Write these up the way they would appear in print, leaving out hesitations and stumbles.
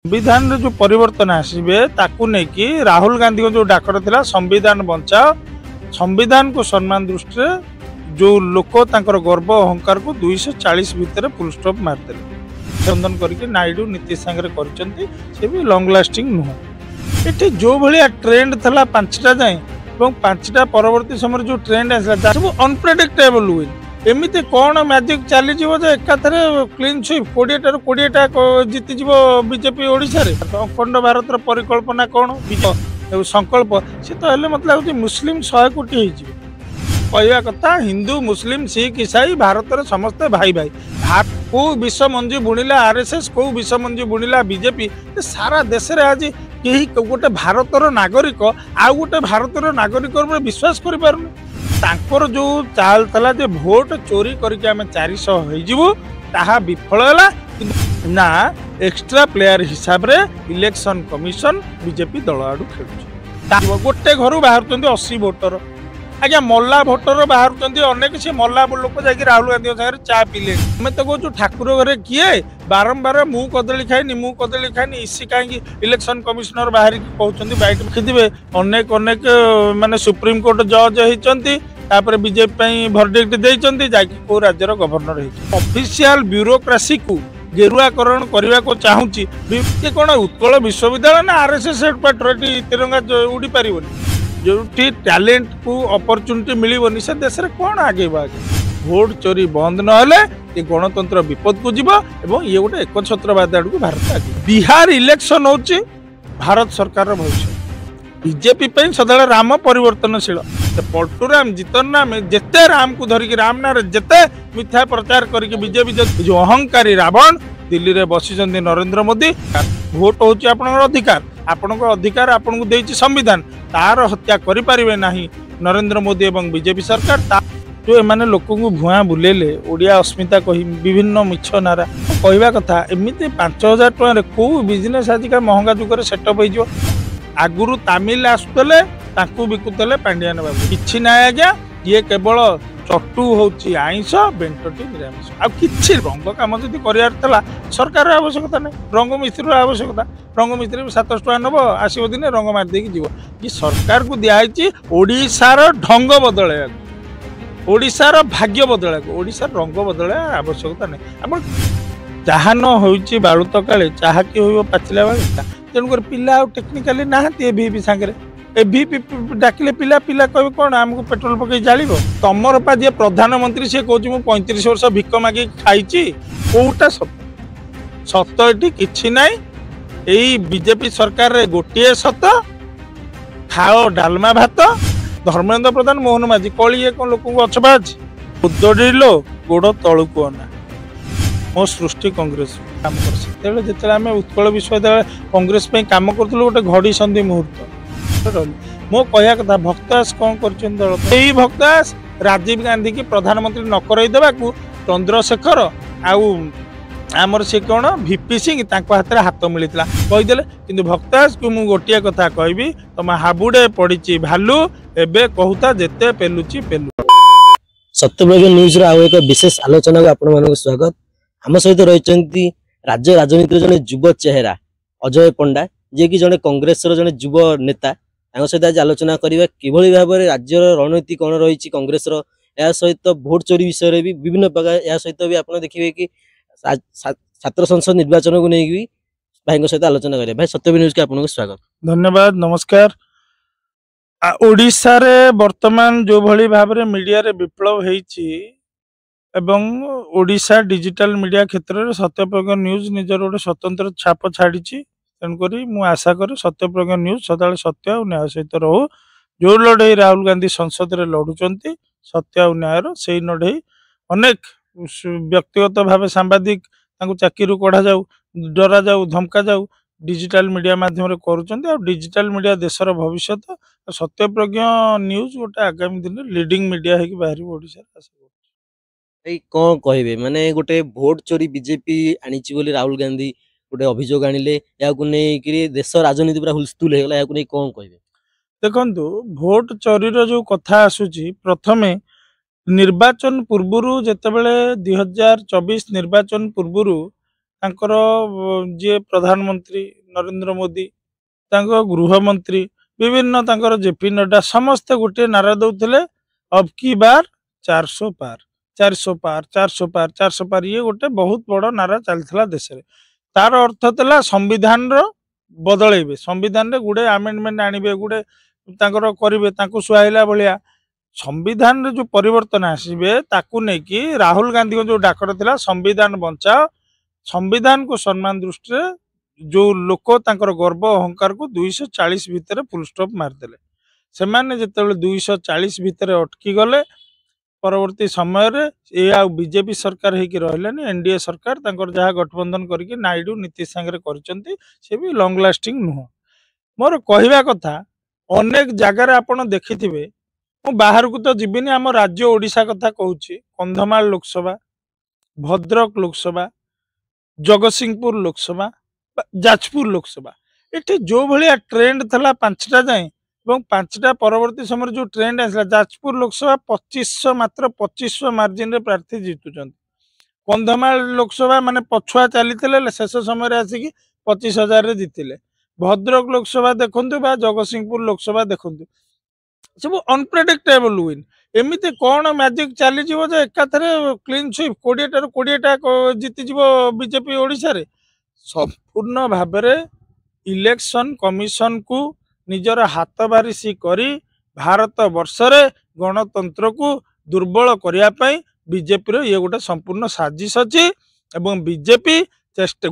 संविधान जो परिवर्तन आसबे ताकू नेकी राहुल गांधी को जो डाकर थिला संविधान बचाओ संविधान को सम्मान दृष्टि जो लोक तांकर गर्व अहंकार को 240 भितर फुल स्टॉप मारदेले बंधन करके नायडू नीतीश सांगे करचंती से भी लॉन्ग लास्टिंग नुह ये जो भाया ट्रेंड था 5टा जाए और 5टा परवर्ती समय जो ट्रेंड आसला सब अनप्रेडिक्टेबल हुए एमती कौन मैजिक चली एकाथरे क्लीन स्वीप 20टा जीति बीजेपी ओडिशा रे अखंड भारत परिकल्पना कौन संकल्प सी तो मत लगुच मुस्लिम 100 कोटी कहवा कथा हिंदू मुस्लिम सिख ईसाई भारत समस्ते भाई भाई को विष मंजू बुणिला आरएसएस को विष मंजू बुणिला बीजेपी सारा देश रे आज कहीं गोटे भारतर नागरिक आउ गोटे भारतर नागरिक विश्वास कर तांकर जो चाल तला जे भोट चोरी करके आम 400 हो ताहा विफल है ना एक्स्ट्रा प्लेयर हिसाब रे इलेक्शन कमिशन बीजेपी दल आड़ खेलु गोटे घर बाहर 80 भोटर आज्ञा मल्ला भोटर बाहर अनेक से मल्ला लोक जा राहुल गांधी सागर चा पिले हमें तो कहूँ ठाकुर घरे किए बारंबार मु कदली खाइनी इसी कहीं इलेक्शन कमिशनर बाहर कहते बैठ रखिथे अनेक अनेक माने सुप्रीम कोर्ट जज होती बीजेपी भर्डिक्ट देते जाकि कौ राज्यर गवर्नर ऑफिशियल ब्यूरोक्रेसी को गेरुआकरण करने को चाहूँगी कौन उत्कल विश्वविद्यालय ना आरएसएस हेडक्वार्टर तिरंगा उड़ी पार जो टैलेंट को अपॉर्चुनिटी मिलनी से देश में कौन आगे भोट चोरी बंद ना गणतंत्र विपद को जीव एवं ये गोटे एकछत्रवाद आड़ को भारत आगे बिहार इलेक्शन हूँ भारत सरकार भविष्य बीजेपी सदा राम परिवर्तनशील पलटूराम जीतन राम जिते राम को धरिकी राम ना जिते मिथ्या प्रचार करके बीजेपी जो अहंकारी रावण दिल्ली रे बसी नरेंद्र मोदी भोट हूँ अधिकार अधिकार आपन को देछि संविधान तार हत्या करि परिबे नाही नरेंद्र मोदी एवं बीजेपी सरकार जो एमाने लोक भुआ बुलेले ओडिया अस्मिता कही विभिन्न मिछ नारा कहवा कथा एमती 5000 टका को बिजनेस आजिका महंगा जुगर सेटअप हो आगुरु तमिल आसुले बिकुले पांडियान बाबू किछि ना आज्ञा ये केवल चटू होची आईंस बेंटटी निरामिष आ किछि रंग काम जदि करियार तला सरकार आवश्यकता नहीं रंग मिस्त्री आवश्यकता रंग मिस्त्री 700 टका नब आसो दिन रंग मार देकी जीव ये सरकार को दिखाई ओडिशार ढंग बदलैया ओडिशार भाग्य बदलैया ओडिशार रंग बदलैया आवश्यकता नहीं आप जहाँ न होची बालुत काले चाह कि हो पाचिला बालुता तेणुकर पिला टेक्निकाली नहांती सांगे डाकिले पिला पिला कह कौन आमको पेट्रोल पकई जाल तमर पा जी प्रधानमंत्री सी कह 35 वर्ष भिक मागी खाई कौटा सत ये कि यही बीजेपी सरकार रे गोटे सत खाओ डालमा भात धर्मेंद्र प्रधान मोहन माझी कलिए कौन लोक अछबा उदड़ी लो गोड़ तलू को अना मो सृष्टि कांग्रेस काम कर जिते उत्कल विश्वविद्यालय कांग्रेस काम करूँ गोटे घड़ी संधि मुहूर्त मो कहया कथा भक्तदास कौन कर भक्तदास राजीव गांधी की प्रधानमंत्री न करदेवा चंद्रशेखर आमर से कौन वीपी सिंह हाथ में हाथ मिलता कहीदे कि भक्तदास को मुझे गोटे कथा कहबी तुम हाबुड़े पड़ी भालू एबे कहूता जेते पेलुची पेलु सत्यप्रज्ञ न्यूज एक विशेष आलोचना को आपण स्वागत आम सहित रही राज्य राजनीति जड़े युव चेहरा अजय पंडा जे कि जड़े कांग्रेस जड़े युव नेता सहित आज आलोचना करवा किभली भाव में राज्य रणनीति कौन रही कांग्रेस सहित भोट चोरी विषय में भी विभिन्न प्रकार या सहित भी आप देखिए कि छात्र संसद निर्वाचन को लेकिन भाई सहित आलोचना करें भाई सत्यप्रज्ञ न्यूज के आपको स्वागत धन्यवाद नमस्कार ओडिशा रे वर्तमान जो भली भाव में मीडिया रे विप्लव होईची एवं ओडिशा डिजिटल मीडिया क्षेत्र में सत्यप्रज्ञ न्यूज निजर गोटे स्वतंत्र छाप छाड़ी तेणुक मुझे आशा करें सत्यप्रज्ञ न्यूज सदा सत्य और न्याय सहित रहू जो लड़े राहुल गांधी संसद में लड़ुंट सत्य और न्याय से लड़े अनेक व्यक्तिगत भाव सांबादिक चाकरी कढ़ा जाऊ डरा जाऊ धमका जाऊ डिजिटल मीडिया माध्यम कर डिजिटल मीडिया देशर भविष्य सत्यप्रज्ञ न्यूज गोटे आगामी दिन लीडिंग मीडिया है बाहर ओडिशा कौन कहे माने गोटे भोट चोरी बीजेपी आनी राहुल गांधी गोटे अभियोग आनिले या देश राजनीति पूरा हुलस्थुल हो गला कौन कहे देखु भोट चोरी जो कथा आसूची प्रथमे निर्वाचन पूर्व जितेबाला 2024 निर्वाचन पूर्व ତାଙ୍କର ଯିଏ ପ୍ରଧାନମନ୍ତ୍ରୀ ନରେନ୍ଦ୍ର ମୋଦି, ତାଙ୍କ ଗୃହମନ୍ତ୍ରୀ, ବିଭିନ୍ନ ତାଙ୍କର ଜେପି ନଡ୍ଡା ସମସ୍ତେ ଗୋଟିଏ ନାରା ଦଉଥିଲେ ଅବ୍ କି ବାର୍ 400 ପାର 400 ପାର 400 ପାର 400 ପାର। ଇଏ ଗୋଟେ ବହୁତ ବଡ ନାରା ଚାଲିଥିଲା ଦେଶରେ। ତାର ଅର୍ଥ ଥିଲା ସମ୍ବିଧାନର ବଦଳେଇବେ, ସମ୍ବିଧାନରେ ଗୁଡେ ଆମେଣ୍ଡମେଣ୍ଟ ଆଣିବେ, ଗୁଡେ ତାଙ୍କର କରିବେ, ତାଙ୍କୁ ସୁହାଇଲା ଭଳିଆ ସମ୍ବିଧାନରେ ଯୋଉ ପରିବର୍ତ୍ତନ ଆସିବେ ତାକୁ ନେଇକି ରାହୁଲ ଗାନ୍ଧୀଙ୍କ ଯୋଉ ଡାକର ଥିଲା ସମ୍ବିଧାନ ବଞ୍ଚାଅ, ସମ୍ବିଧାନକୁ ସମ୍ମାନ ଦୃଷ୍ଟିରେ ଯୋଉ ଲୋକ ତାଙ୍କର ଗର୍ବ ଅହଙ୍କାରକୁ 240 ଭିତରେ ଫୁଲ ଷ୍ଟପ୍ ମାରିଦେଲେ। ସେମାନେ ଯେତେବେଳେ 240 ଭିତରେ ଅଟକି ଗଲେ, ପରବର୍ତ୍ତୀ ସମୟରେ ଏ ଆଉ ବିଜେପି ସରକାର ହେଇକି ରହିଲାନି, ଏନଡିଏ ସରକାର ତାଙ୍କର ଯାହା ଗଠବନ୍ଧନ କରିକି ନାଇଡୁ ନୀତିଶ ସାଙ୍ଗରେ କରିଛନ୍ତି, ସେ ବି ଲଙ୍ଗ ଲାଷ୍ଟିଂ ନୁହଁ। ମୋର କହିବା କଥା, ଅନେକ ଜାଗାରେ ଆପଣ ଦେଖିଥିବେ, ମୁଁ ବାହାରକୁ ତ ଯିବିନି, ଆମ ରାଜ୍ୟ ଓଡ଼ିଶା କଥା କହୁଛି, କନ୍ଧମାଳ ଲୋକସଭା, ଭଦ୍ରକ ଲୋକସଭା, ଜଗତସିଂହପୁର ଲୋକସଭା, ଯାଜପୁର ଲୋକସଭା, ଏଠି ଯୋଉ ଭଳିଆ ଟ୍ରେଣ୍ଡ ଥିଲା 5ଟା ଯାଏଁ ଏବଂ 5ଟା ପରବର୍ତ୍ତୀ ସମୟରେ ଯୋଉ ଟ୍ରେଣ୍ଡ ଆସିଲା, ଯାଜପୁର ଲୋକସଭା 2500 ମାତ୍ର 2500 ମାର୍ଜିନରେ ପ୍ରାର୍ଥୀ ଜିତୁଛନ୍ତି। କନ୍ଧମାଳ ଲୋକସଭା ମାନେ ପଛୁଆ ଚାଲିଥିଲେ, ଶେଷ ସମୟରେ ଆସିକି 25,000ରେ ଜିତିଲେ। ଭଦ୍ରକ ଲୋକସଭା ଦେଖନ୍ତୁ ବା ଜଗତସିଂହପୁର ଲୋକସଭା ଦେଖନ୍ତୁ, ସବୁ ଅନପ୍ରେଡିକ୍ଟେବଲ ୱିନ୍। ଏମିତି କଣ ମ୍ୟାଜିକ ଚାଲିଯିବ ଯେ ଏକାଥରେ କ୍ଲିନ୍ ସୁଇପ୍ 20ଟାରୁ 20ଟା ଜିତିଯିବ ବିଜେପି ଓଡ଼ିଶାରେ? ସମ୍ପୂର୍ଣ୍ଣ ଭାବରେ ଇଲେକ୍ସନ କମିଶନକୁ ନିଜର ହାତ ବାରିସି କରି ଭାରତ ବର୍ଷରେ ଗଣତନ୍ତ୍ରକୁ ଦୁର୍ବଳ କରିବା ପାଇଁ ବିଜେପିର ଇଏ ଗୋଟେ ସମ୍ପୂର୍ଣ୍ଣ ସାଜିଶ ଅଛି। ଏବଂ ବିଜେପି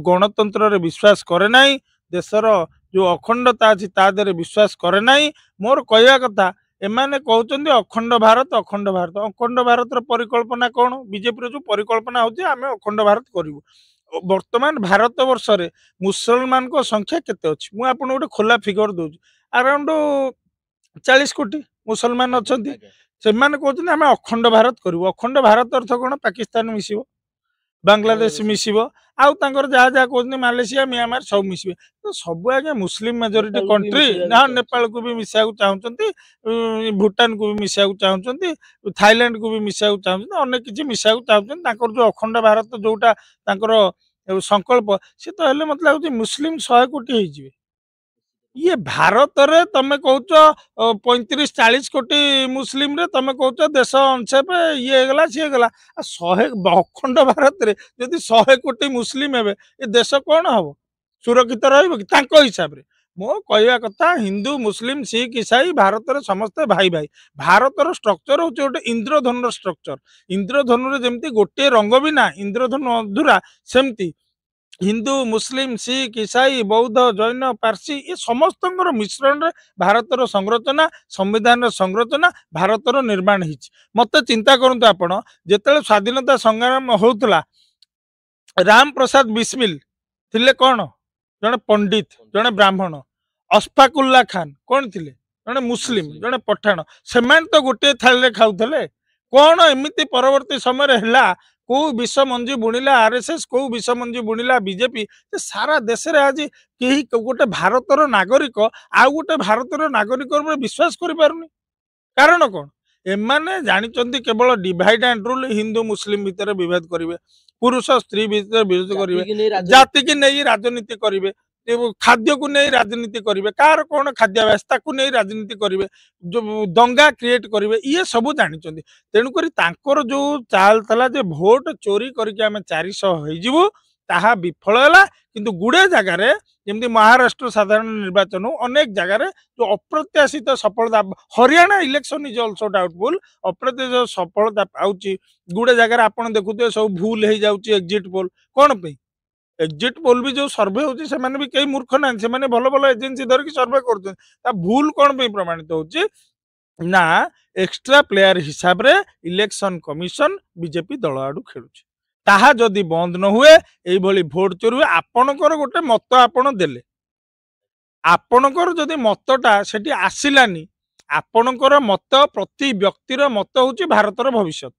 ଗଣତନ୍ତ୍ରରେ ବିଶ୍ୱାସ କରେ ନାହିଁ, ଦେଶର ଯୋଉ ଅଖଣ୍ଡତା ଅଛି ତା ଦେହରେ ବିଶ୍ୱାସ କରେ ନାହିଁ। ମୋର କହିବା କଥା, ଏମାନେ କହୁଛନ୍ତି ଅଖଣ୍ଡ ଭାରତ, ଅଖଣ୍ଡ ଭାରତ। ଅଖଣ୍ଡ ଭାରତର ପରିକଳ୍ପନା କଣ? ବିଜେପିର ଯୋଉ ପରିକଳ୍ପନା ହଉଛି ଆମେ ଅଖଣ୍ଡ ଭାରତ କରିବୁ। ବର୍ତ୍ତମାନ ଭାରତ ବର୍ଷରେ ମୁସଲମାନଙ୍କ ସଂଖ୍ୟା କେତେ ଅଛି? ମୁଁ ଆପଣଙ୍କୁ ଗୋଟେ ଖୋଲା ଫିଗର ଦଉଛି, ଆରାଉଣ୍ଡ 40 କୋଟି ମୁସଲମାନ ଅଛନ୍ତି। ସେମାନେ କହୁଛନ୍ତି ଆମେ ଅଖଣ୍ଡ ଭାରତ କରିବୁ। ଅଖଣ୍ଡ ଭାରତ ଅର୍ଥ କଣ? ପାକିସ୍ତାନ ମିଶିବ, ବାଂଲାଦେଶ ମିଶିବ, ଆଉ ତାଙ୍କର ଯାହା ଯାହା କହୁଛନ୍ତି ମାଲେସିଆ, ମିଆଁମାର ସବୁ ମିଶିବେ। ତ ସବୁ ଆଜ୍ଞା ମୁସଲିମ ମେଜରିଟି କଣ୍ଟ୍ରି, ନା ନେପାଳକୁ ବି ମିଶିବାକୁ ଚାହୁଁଛନ୍ତି, ଭୁଟାନକୁ ବି ମିଶିବାକୁ ଚାହୁଁଛନ୍ତି, ଥାଇଲାଣ୍ଡକୁ ବି ମିଶିବାକୁ ଚାହୁଁଛନ୍ତି, ଅନେକ କିଛି ମିଶିବାକୁ ଚାହୁଁଛନ୍ତି। ତାଙ୍କର ଯୋଉ ଅଖଣ୍ଡ ଭାରତ ଯୋଉଟା ତାଙ୍କର ସଂକଳ୍ପ, ସେ ତ ହେଲେ ମତେ ଲାଗୁଛି ମୁସଲିମ 100 କୋଟି ହେଇଯିବେ। ଇଏ ଭାରତରେ ତମେ କହୁଛ 35-40 କୋଟି ମୁସଲିମରେ ତମେ କହୁଛ ଦେଶ ଅନସେଫ, ଇଏ ହେଇଗଲା ସିଏ ହେଇଗଲା। 100 ଅଖଣ୍ଡ ଭାରତରେ ଯଦି 100 କୋଟି ମୁସଲିମ ହେବେ, ଏ ଦେଶ କଣ ହବ? ସୁରକ୍ଷିତ ରହିବ କି? ତାଙ୍କ ହିସାବରେ ମୋ କହିବା କଥା, ହିନ୍ଦୁ ମୁସଲିମ ଶିଖ ଇସାଇ ଭାରତରେ ସମସ୍ତେ ଭାଇ ଭାଇ। ଭାରତର ଷ୍ଟ୍ରକ୍ଚର ହଉଛି ଗୋଟେ ଇନ୍ଦ୍ରଧନୁର ଷ୍ଟ୍ରକ୍ଚର। ଇନ୍ଦ୍ରଧନୁରେ ଯେମିତି ଗୋଟିଏ ରଙ୍ଗ ବି ନା, ଇନ୍ଦ୍ରଧନୁ ଅଧୁରା, ସେମିତି ହିନ୍ଦୁ ମୁସଲିମ ଶିଖ ଇସାଇ ବୌଦ୍ଧ ଜୈନ ପାର୍ସି ଏ ସମସ୍ତଙ୍କର ମିଶ୍ରଣରେ ଭାରତର ସଂରଚନା, ସମ୍ବିଧାନର ସଂରଚନା, ଭାରତର ନିର୍ମାଣ ହେଇଛି। ମତେ ଚିନ୍ତା କରନ୍ତୁ, ଆପଣ ଯେତେବେଳେ ସ୍ୱାଧୀନତା ସଂଗ୍ରାମ ହଉଥିଲା, ରାମ ପ୍ରସାଦ ବିସ୍ମିଲ ଥିଲେ କଣ? ଜଣେ ପଣ୍ଡିତ, ଜଣେ ବ୍ରାହ୍ମଣ। ଅଶଫାକୁଲ୍ଲା ଖାନ କଣ ଥିଲେ? ଜଣେ ମୁସଲିମ, ଜଣେ ପଠାଣ। ସେମାନେ ତ ଗୋଟିଏ ଥାଳିରେ ଖାଉଥିଲେ। କଣ ଏମିତି ପରବର୍ତ୍ତୀ ସମୟରେ ହେଲା, କୋଉ ବିଷ ମଞ୍ଜି ବୁଣିଲା ଆରଏସଏସ, କୋଉ ବିଷ ମଞ୍ଜି ବୁଣିଲା ବିଜେପି, ସାରା ଦେଶରେ ଆଜି କେହି ଗୋଟେ ଭାରତର ନାଗରିକ ଆଉ ଗୋଟେ ଭାରତର ନାଗରିକ ଉପରେ ବିଶ୍ୱାସ କରିପାରୁନି। କାରଣ କଣ? ଏମାନେ ଜାଣିଛନ୍ତି କେବଳ ଡିଭାଇଡ ଆଣ୍ଡ ରୁଲ, ହିନ୍ଦୁ ମୁସଲିମ ଭିତରେ ବିଭେଦ କରିବେ, ପୁରୁଷ ସ୍ତ୍ରୀ ଭିତରେ ବିଭେଦ କରିବେ, ଜାତିକି ନେଇ ରାଜନୀତି କରିବେ, ଖାଦ୍ୟକୁ ନେଇ ରାଜନୀତି କରିବେ, କାହାର କଣ ଖାଦ୍ୟାଭ୍ୟାସ ତାକୁ ନେଇ ରାଜନୀତି କରିବେ, ଦଙ୍ଗା କ୍ରିଏଟ କରିବେ, ଇଏ ସବୁ ଜାଣିଛନ୍ତି। ତେଣୁକରି ତାଙ୍କର ଯୋଉ ଚାଲ ଥିଲା ଯେ ଭୋଟ ଚୋରି କରିକି ଆମେ 400 ହେଇଯିବୁ, ତାହା ବିଫଳ ହେଲା। କିନ୍ତୁ ଗୁଡେ ଜାଗାରେ ଯେମିତି ମହାରାଷ୍ଟ୍ର ସାଧାରଣ ନିର୍ବାଚନ, ଅନେକ ଜାଗାରେ ଯୋଉ ଅପ୍ରତ୍ୟାଶିତ ସଫଳତା, ହରିୟାଣା ଇଲେକ୍ସନ ଇଜ ଅଲସୋ ଡାଉଟଫୁଲ, ଅପ୍ରତ୍ୟାଶିତ ସଫଳତା ପାଉଛି। ଗୁଡେ ଜାଗାରେ ଆପଣ ଦେଖୁଥିବେ ସବୁ ଭୁଲ ହେଇଯାଉଛି ଏକ୍ଜିଟ ପୋଲ। କଣ ପାଇଁ? ଏକ୍ଜିଟ ପୋଲ ବି ଯୋଉ ସର୍ଭେ ହଉଛି, ସେମାନେ ବି କେହି ମୂର୍ଖ ନାହାନ୍ତି, ସେମାନେ ଭଲ ଭଲ ଏଜେନ୍ସି ଧରିକି ସର୍ଭେ କରୁଛନ୍ତି। ତା ଭୁଲ କଣ ପାଇଁ ପ୍ରମାଣିତ ହଉଛି ନା, ଏକ୍ସଟ୍ରା ପ୍ଲେୟାର ହିସାବରେ ଇଲେକ୍ସନ କମିଶନ ବିଜେପି ଦଳ ଆଡୁ ଖେଳୁଛି। ତାହା ଯଦି ବନ୍ଦ ନ ହୁଏ, ଏଇଭଳି ଭୋଟ ଚୋରି ହୁଏ। ଆପଣଙ୍କର ଗୋଟେ ମତ ଆପଣ ଦେଲେ, ଆପଣଙ୍କର ଯଦି ମତଟା ସେଠି ଆସିଲାନି, ଆପଣଙ୍କର ମତ, ପ୍ରତି ବ୍ୟକ୍ତିର ମତ ହଉଛି ଭାରତର ଭବିଷ୍ୟତ।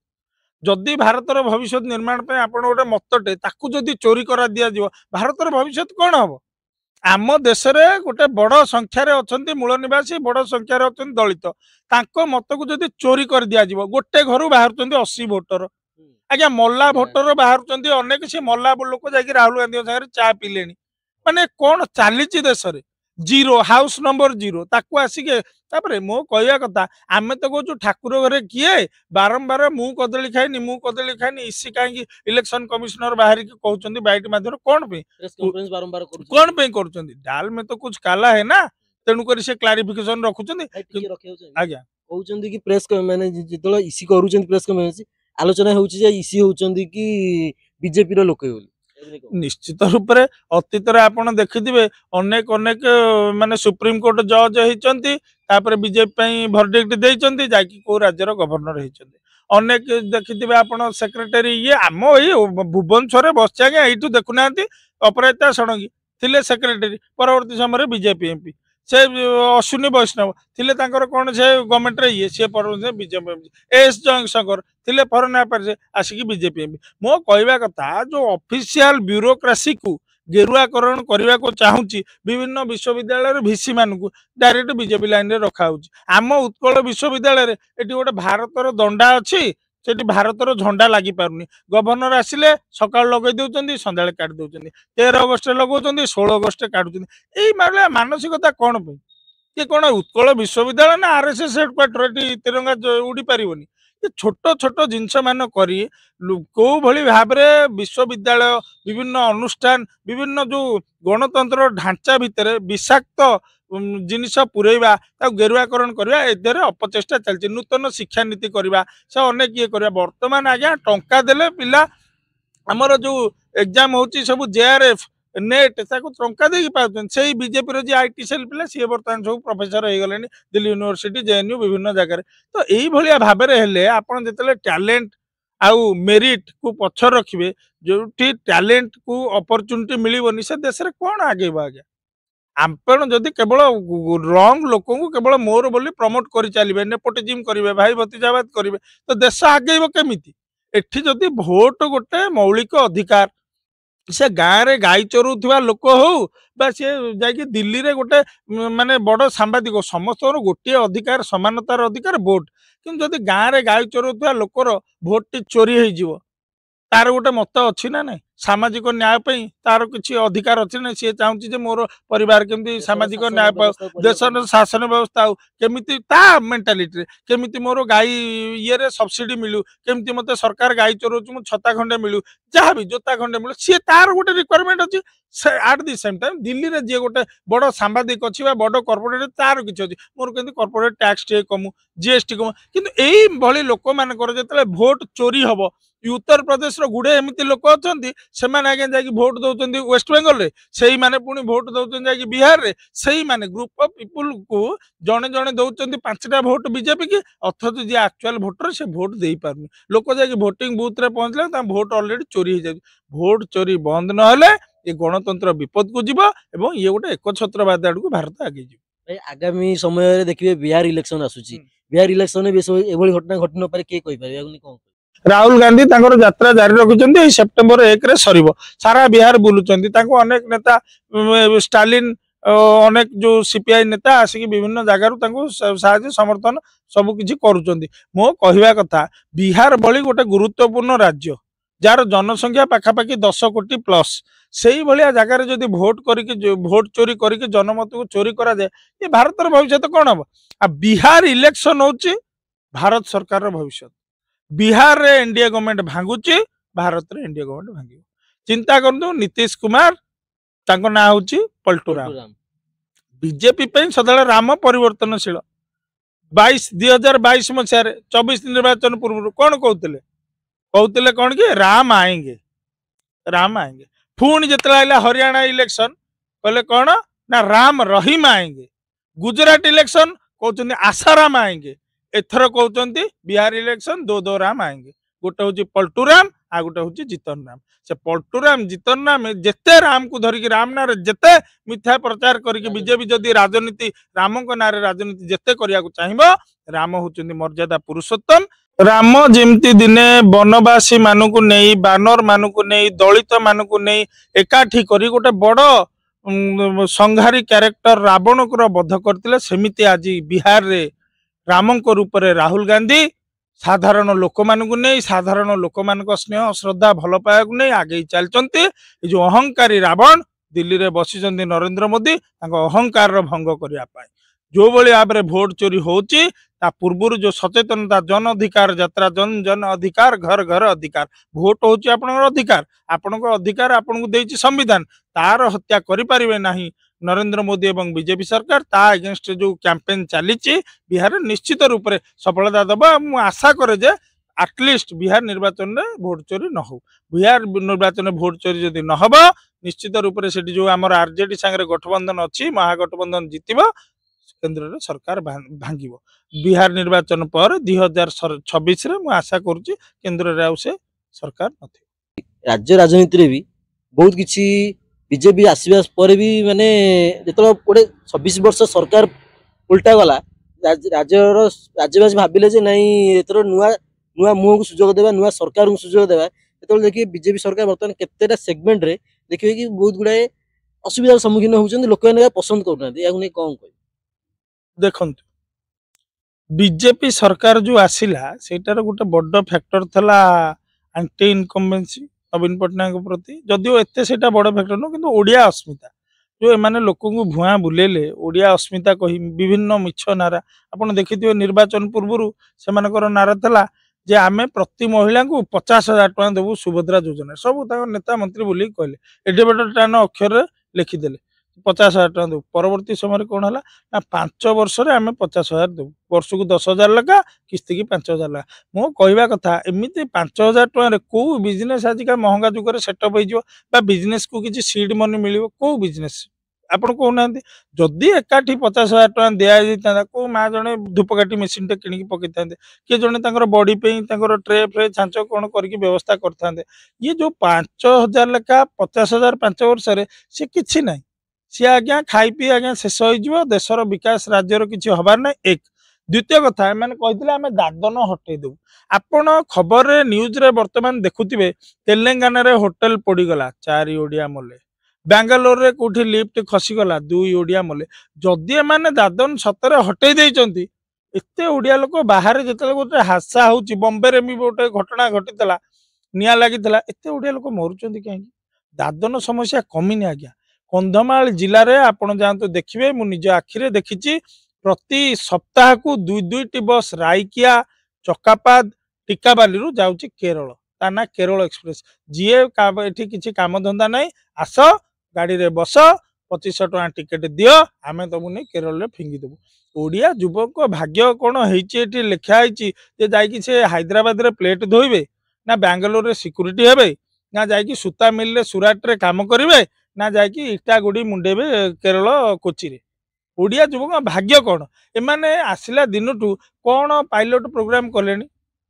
ଯଦି ଭାରତର ଭବିଷ୍ୟତ ନିର୍ମାଣ ପାଇଁ ଆପଣ ଗୋଟେ ମତଟେ ତାକୁ ଯଦି ଚୋରି କରା ଦିଆଯିବ, ଭାରତର ଭବିଷ୍ୟତ କଣ ହବ? ଆମ ଦେଶରେ ଗୋଟେ ବଡ ସଂଖ୍ୟାରେ ଅଛନ୍ତି ମୂଳ ନିବାସୀ, ବଡ ସଂଖ୍ୟାରେ ଅଛନ୍ତି ଦଳିତ। ତାଙ୍କ ମତକୁ ଯଦି ଚୋରି କରି ଦିଆଯିବ, ଗୋଟେ ଘରୁ ବାହାରୁଛନ୍ତି 80 ଭୋଟର, आज्ञा मल्ला भोटर बाहर अनेक सी मल्ला लोक जाकि राहुल गांधी सागर चा पीले माने कौन चली देश में जीरो हाउस नंबर जीरो ताकू आसिके तापर मो कहवा कथा आमे तो कहूँ ठाकुर घरे किए बारंबार मु कदली खाइनी इसी कहीं इलेक्शन कमिशनर बाहर की कहते बैठ माध्यम कौन कौन कर डाल में तो कुछ काला है ना तेणुक से क्लारिफिकेशन रखुच्च आज्ञा कहते कि प्रेस माने जो इसी करूँ प्रेस कन्फरेंस आलोचना होसी होती कि बीजेपी लोक निश्चित रूप से अतीत आप देखिथे अनेक अनेक माने सुप्रीम कोर्ट जज होती बीजेपी भर्डिक्ट देती जाकि कौ राज्यर गवर्नर होती अनेक देखिथे आप सेक्रेटरी ये आम ये भुवनेश्वर बस आज्ञा यू देखुना अपराजिता षडंगी थे सेक्रेटरी परवर्ती समय बीजेपी एमपी से अश्विनी वैष्णव थे कौन से गवर्नमेंट ये सी बीजेपी एस जयशंकर थे फॉरेन अफेयर आसिक बीजेपी एमपी मो कहवा कथा जो ऑफिशियल ब्यूरोक्रेसी को गेरुआकरण करने को चाहूँगी विभिन्न विश्वविद्यालय भिसी मानू डायरेक्ट बीजेपी लाइन में रखा आम उत्कल विश्वविद्यालय ये गोटे भारतर दंडा अच्छी से भारतर झंडा लगी पारनी गवर्नर आसिले सका लगे दौरान सन्या काट दौरान 13 अगस्ट लगे 16 अगस्ट काटुच्च यही मानसिकता कौन ये कौन उत्कल विश्वविद्यालय ना आरएसएस हेडक्वार्टर तिरंगा उड़ी पारनी ये छोट छोट जिनस मान करी कौ भली भाव विश्वविद्यालय विभिन्न अनुष्ठान विभिन्न जो गणतंत्र ढांचा भितर विषाक्त जिनिस पुरेवा गेरुआकरण करवा ए अपचेष्टा चलती नूतन शिक्षा नीति करवा से अनेक ये करवा वर्तमान आज्ञा टंका देले पिला आमर जो एग्जाम होची सब जेआरएफ नेट टंका देकी पाउछन से बीजेपी रो जे आईटी सेल पिला सी बर्तमान सब प्रोफेसर हो गले दिल्ली यूनिवर्सिटी जेएनयू विभिन्न जगह तो यही भाया भाव हेले आपन जेतले टैलेंट आउ मेरिट को पछ रखिए जो टैलेंट को अपॉर्चुनिटी मिलबनी से देश रे कौन आगे आज्ञा आपण जदि केवल रंग लोक केवल मोर बोली प्रमोट कर चलिए नेपोटिज्म करेंगे भाई भतीजावाद करेंगे तो देश आगे केमिति एठी जदि भोट गोटे मौलिक अधिकार से गाँव में गाई चरुवा लोक हो सी जाकि दिल्ली रे गोटे माने बड़ सांबादिक समस्त गोटे अधिकार समानतार अधिकार भोट कि जदि गाँव में गाई चरुवा लोकर भोट टी चोरी हो तार गोटे मत अच्छी ना नहीं सामाजिक न्याय तार किसी अधिकार अच्छी ना सी चाहूँ मोर परिवार केमती सामाजिक न्याय पाऊ देश शासन व्यवस्था हो केमिति ता मेंटालिटी केमिति मोर गाई ये सब्सिडी मिलू केमिति मते सरकार गाई चरोच मु छता खंडे मिलू जहाँ भी जोता खंडे मिलू सी तार गोटे रिक्वायरमेंट अच्छी at the same time Delhi रे जे गोटे बड़ सांबादिक अच्छी बड़ कॉर्पोरेट तार किसी अच्छी मोर केमती कॉर्पोरेट टैक्स टे कमु जीएसटी कमु किंतु एई भली लोक मानकर जेतले भोट चोरी हबो उत्तर प्रदेश गुड़े एमती लोक अच्छा से आगे जाकि भोट दौरान वेस्ट बेंगल रे से माने पुणी भोट दौरान जाकि बिहार रे से माने ग्रुप ऑफ पीपुल को जड़े जड़े दौरान 5टा भोट बीजेपी की अथच जी एक्चुअल भोटर से भोट दे पारनी लोक जाकि भोटिंग बूथ रे पहुंचले भोट ऑलरेडी चोरी हो जाए भोट चोरी बंद न हेले ये गणतंत्र विपद को जीव एवं ये गोटे एकछत्रवाद आड़ को भारत आगे जीव आगामी समय देखिए बिहार इलेक्शन आसुची बिहार इलेक्शन एभली घटना घटना पर किए कहि पारे कौन राहुल गांधी यात्रा जारी रखिंट सेप्टेम्बर 1 रे सरिबो सारा बिहार बुलुचंती अनेक नेता स्टालिन अनेक जो सीपीआई नेता आसिक विभिन्न जगार साहाय्य समर्थन सबकि करुँच मो कहवा कथा बिहार भली गोटे गुरुत्वपूर्ण राज्य जार जनसंख्या पाखापाखि 10 कोटी प्लस से भाया जगार जदि भोट करके भोट चोरी करके जनमत को चोरी करा जाए ये भारत भविष्य कौन हम आ बिहार इलेक्शन हूँ भारत सरकार भविष्य बिहार रे एनडीए गवर्नमेंट भांगुची भारत रे एनडीए गवर्नमेंट भांगियो चिंता करनु नीतीश कुमार तांको ना होची पलटू राम बीजेपी पे सदा राम परिवर्तनशील 2022 मसीह 24 निर्वाचन पूर्व कौन कहते कौन कि राम आएंगे पुणी जिते हरियाणा इलेक्शन कहले कौन ना राम रहीम आएंगे गुजरात इलेक्शन कहते आसाराम आएंगे एथर कहते बिहार इलेक्शन दो राम आएंगे गोटे हूँ पलटू राम आ गोटे हूँ जीतन राम से पलटू राम जीतन राम जेते राम को धरिकी राम ना जेते मिथ्या प्रचार करके बीजेपी जदि राजनीति राम ना राजनीति जेते करिया को चाहिए राम होचंदी मर्यादा पुरुषोत्तम राम जेमती दिने वनवासी मानू को नहीं बानर मानू को नहीं दलित मानू को नहीं एकाठी करी गोटे बड़ संघारी क्यारेक्टर रावण को बध करते सेमिति आज बिहार रे रामों रूप में राहुल गांधी साधारण लोक मानू नहीं साधारण लोक मान स्नेह श्रद्धा भल पाया नहीं आगे चलते जो अहंकारी रावण दिल्ली रे बसी नरेंद्र मोदी अहंकार भंग करने जो भाई भाव में भोट चोरी होची पूर्व जो सचेतनता जन अधिकार यात्रा जन जन अधिकार घर घर अधिकार भोट होची आपनकर अधिकार आपनकर अधिकार आपन को देछि संविधान तार हत्या करि परिबे नाही नरेंद्र मोदी एवं बीजेपी सरकार ता अगेंस्ट जो कैंपेन चली बिहार निश्चित रूप से सफलता दबा मु आशा करे जे एटलिस्ट बिहार निर्वाचन में भोट चोरी न हो बिहार निर्वाचन में भोट चोरी जदि न हबो निश्चित रूप से जो आमर आरजेडी सांगे गठबंधन अच्छी महागठबंधन जीतिबो केंद्र रे सरकार भांगिबो बिहार निर्वाचन पर 2026 रे मु आशा करूची केंद्र रे से सरकार नथि राज्य राजनीति रे भी बहुत किछि बीजेपी आसवा पर भी माने जो गोटे 26 वर्ष सरकार उल्टा गला राज्यवासी भाविले जे नहीं एतर नुआ नुआ मुह को सुजोग देवा नुआ सरकार को सुजोग देवा जो देखिए बीजेपी सरकार बर्तमान केतेटा सेगमेंट रे देखिए कि बहुत गुड़ाए असुविधार सम्मुखीन होउछन लोक मैंने पसंद करूना या नहीं कौन कह देखंतु बीजेपी सरकार जो आसिला सेटार गोटे बड़ फैक्टर थला एंटी इनकम्बेंसी नवीन पट्टनायक प्रति जदिव एत से बड़ फैक्टर नुह कि ओडिया अस्मिता जो एमाने लोक भुआ बुलेले ओडिया अस्मिता कही विभिन्न मिछ नारा आपड़ देखिए निर्वाचन पूर्व से नारा था जे आमे प्रति महिला को 50,000 टका देवु सुभद्रा योजना सब नेता मंत्री बोली कहले एडे बड़ टाण अक्षर लिखिदेले 50,000 टका देवु परवर्ती समय कौन है ना 5 वर्ष आम 50,000 देवु वर्ष को 10,000 लगा किस्ती की 5,000 लगा मो कहवा कथा एमती 5,000 टकर कौ बिजनेस आजिका महंगा जुग सेटअप हो बिजनेस को किसी सीड मनी मिल कौ बिजनेस आपण कहना जदि एकाठी 50,000 टका दि जाता को माँ जड़े धूपकाठी मेसीन टे कि पकई था किए जड़े बड़ी ट्रे फ्रे छांच कौन करके व्यवस्था करते ये जो 5,000 लेखा 50,000 5 वर्ष सी कि ना सी आज्ञा खाई पी आज्ञा शेष हो देशर विकास राज्यर किसी हबार ना एक द्वितीय कथा मैंने कहते आम दादन हटई देव आपण खबर न्यूज रे वर्तमान देखुवे तेलेंगाना रे होटेल पड़गला 4 ओडिया मले बांगालोर रे कोठी लिफ्ट खसीगला 2 ओडिया मले जदि एमाने दादन सतरे हटई देइचंती एते ओडिया लोक बाहर जतले गोटे हादसा होची बॉम्बे रे भी गोटे घटना घटितला निया लागितला एते ओडिया लोक मरुचंती काहे दादन समस्या कमिनी आज्ञा कंधमाल जिले में आपण जातु देखिए मु निज आखिरे देखिची प्रति सप्ताह को 2-2टी बस राइकिया चकापाद टिकाबाली जाऊँगी केरल ता ना केरल एक्सप्रेस जीए ये किसी काम धंदा नहीं आस गाड़ी रे बस 2500 टका टिकेट दियो आमे तुमको नहीं केरल में फिंगिदेबू ओडिया युवक भाग्य कौन होती लिखाई जाकि से हैदराबाद रे प्लेट धोइबे ना बांगालोर रे सिक्यूरीटी हेबे ना जाकि सूता मिल रे सुराट रे काम करेंगे ना जाकि इटा गुड़ी मुंडेबे केरल कोची रे ओडिया युवक भाग्य कौन एमाने आसिला दिनटू कौन पायलट प्रोग्राम कले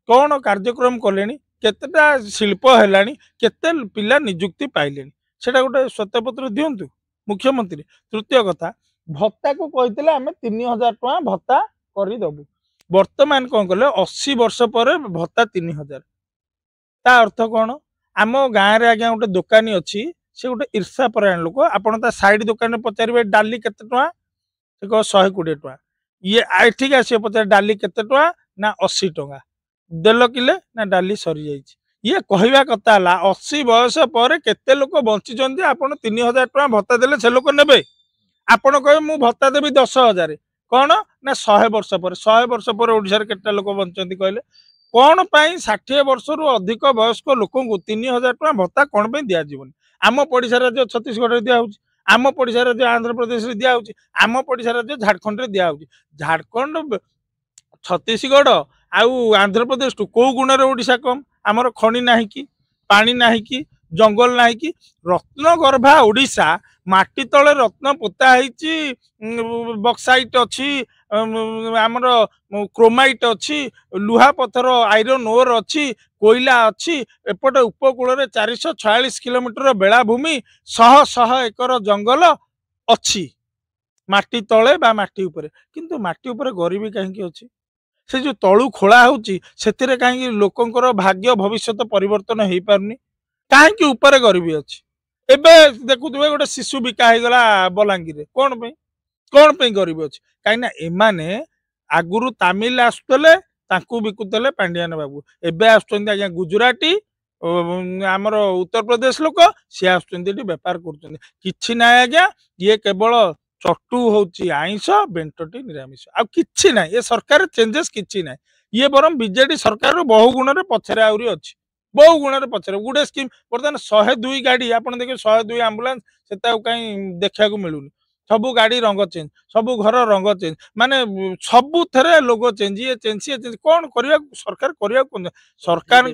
कौन कार्यक्रम कले केतेटा शिल्प है केते पिला निजुक्ति पाइले सेटा गोटे श्वेतपत्र दिंतु मुख्यमंत्री तृतीय कथा भत्ता को कहते आम 3,000 टका भत्ता करदेबू वर्तमान कौन कले 80 वर्ष पर भत्ता 3,000 ता अर्थ कौन आम गाँव में आज्ञा गोटे दुकानी अच्छी से गोटे ईर्षापरायण लोक आपड़ ता साइड दुकान में पचारे डाली केते टका से कह 120 टका ये ठीक आस पचार डाली केते टका ना 80 टका देल किले ना डाली सरी जाइए ये कहवा कथा 80 बयस पर केते लोक बंची आपड़ 3,000 टका भत्ता देले से लोक नेबे आपण कहे मु भत्ता देवी 10,000 कौन ना 100 वर्ष पर 100 वर्ष पर ओडिशा केते लोक बंचती कहले कौन पाई 60 वर्ष रु अधिक वयस्क लोक 3,000 टका भत्ता कौन पे दिज्वन आम पड़िशा राज्य छत्तीसगढ़ दिया आम पड़िशा राज्य आंध्र प्रदेश दिया आम पड़िशा राज्य झारखंड दिया झारखंड छत्तीसगढ़ आउ आंध्र प्रदेश टू कौ गुण ओडिशा कम आमर खनि ना कि पानी ना कि जंगल ना कि रत्नगर्भा ओडिशा माटी तले रत्न पोता बक्साइट अच्छी आमर क्रोमाइट अच्छी लुहा पथर आयरन ओर अच्छी कोयला अच्छी एपटे उपकूल 446 किलोमीटर बेलाभूमि 100 एकर जंगल अच्छी माटी तले बा माटी उपरे किंतु माटी उपरे गरीबी कहीं अच्छी से जो तलु खोला होची सेतिरे कहीं लोकंकर भाग्य भविष्य परिवर्तन हो पारनी कहीं ऊपर गरीबी अच्छी एबे देखुए गोटे शिशु बिका गला बलांगीर कौन पे गरीबी अच्छी कहीं एमाने आगुरु तामिल आसुले तांकू बिकुतले पांडियान बाबू एबे आसुचंदी आज्ञा गुजराती आमर उत्तर प्रदेश लोक सी आसुचंदी बेपार करुचंदी किछि ना आज्ञा ये केवल चटू होची आइंस बेंटटी निरामिष आ किछि ना ये सरकार चेंजेस किछि ना ये बरम बीजेडी सरकार बहु गुण रे पछरे आउरी अछि बहु गुण रे पछरे गुडे स्कीम बर्तमान 102 गाड़ी आपण देखि 102 एम्बुलेंस सेता कहीं देखा मिलूनी सबू गाड़ी रंग चेंज सबू घर रंग चेंज माने सबू थरे लोगो चेंज ये चेंज सी चेंज कौन करिया सरकार करिया सरकार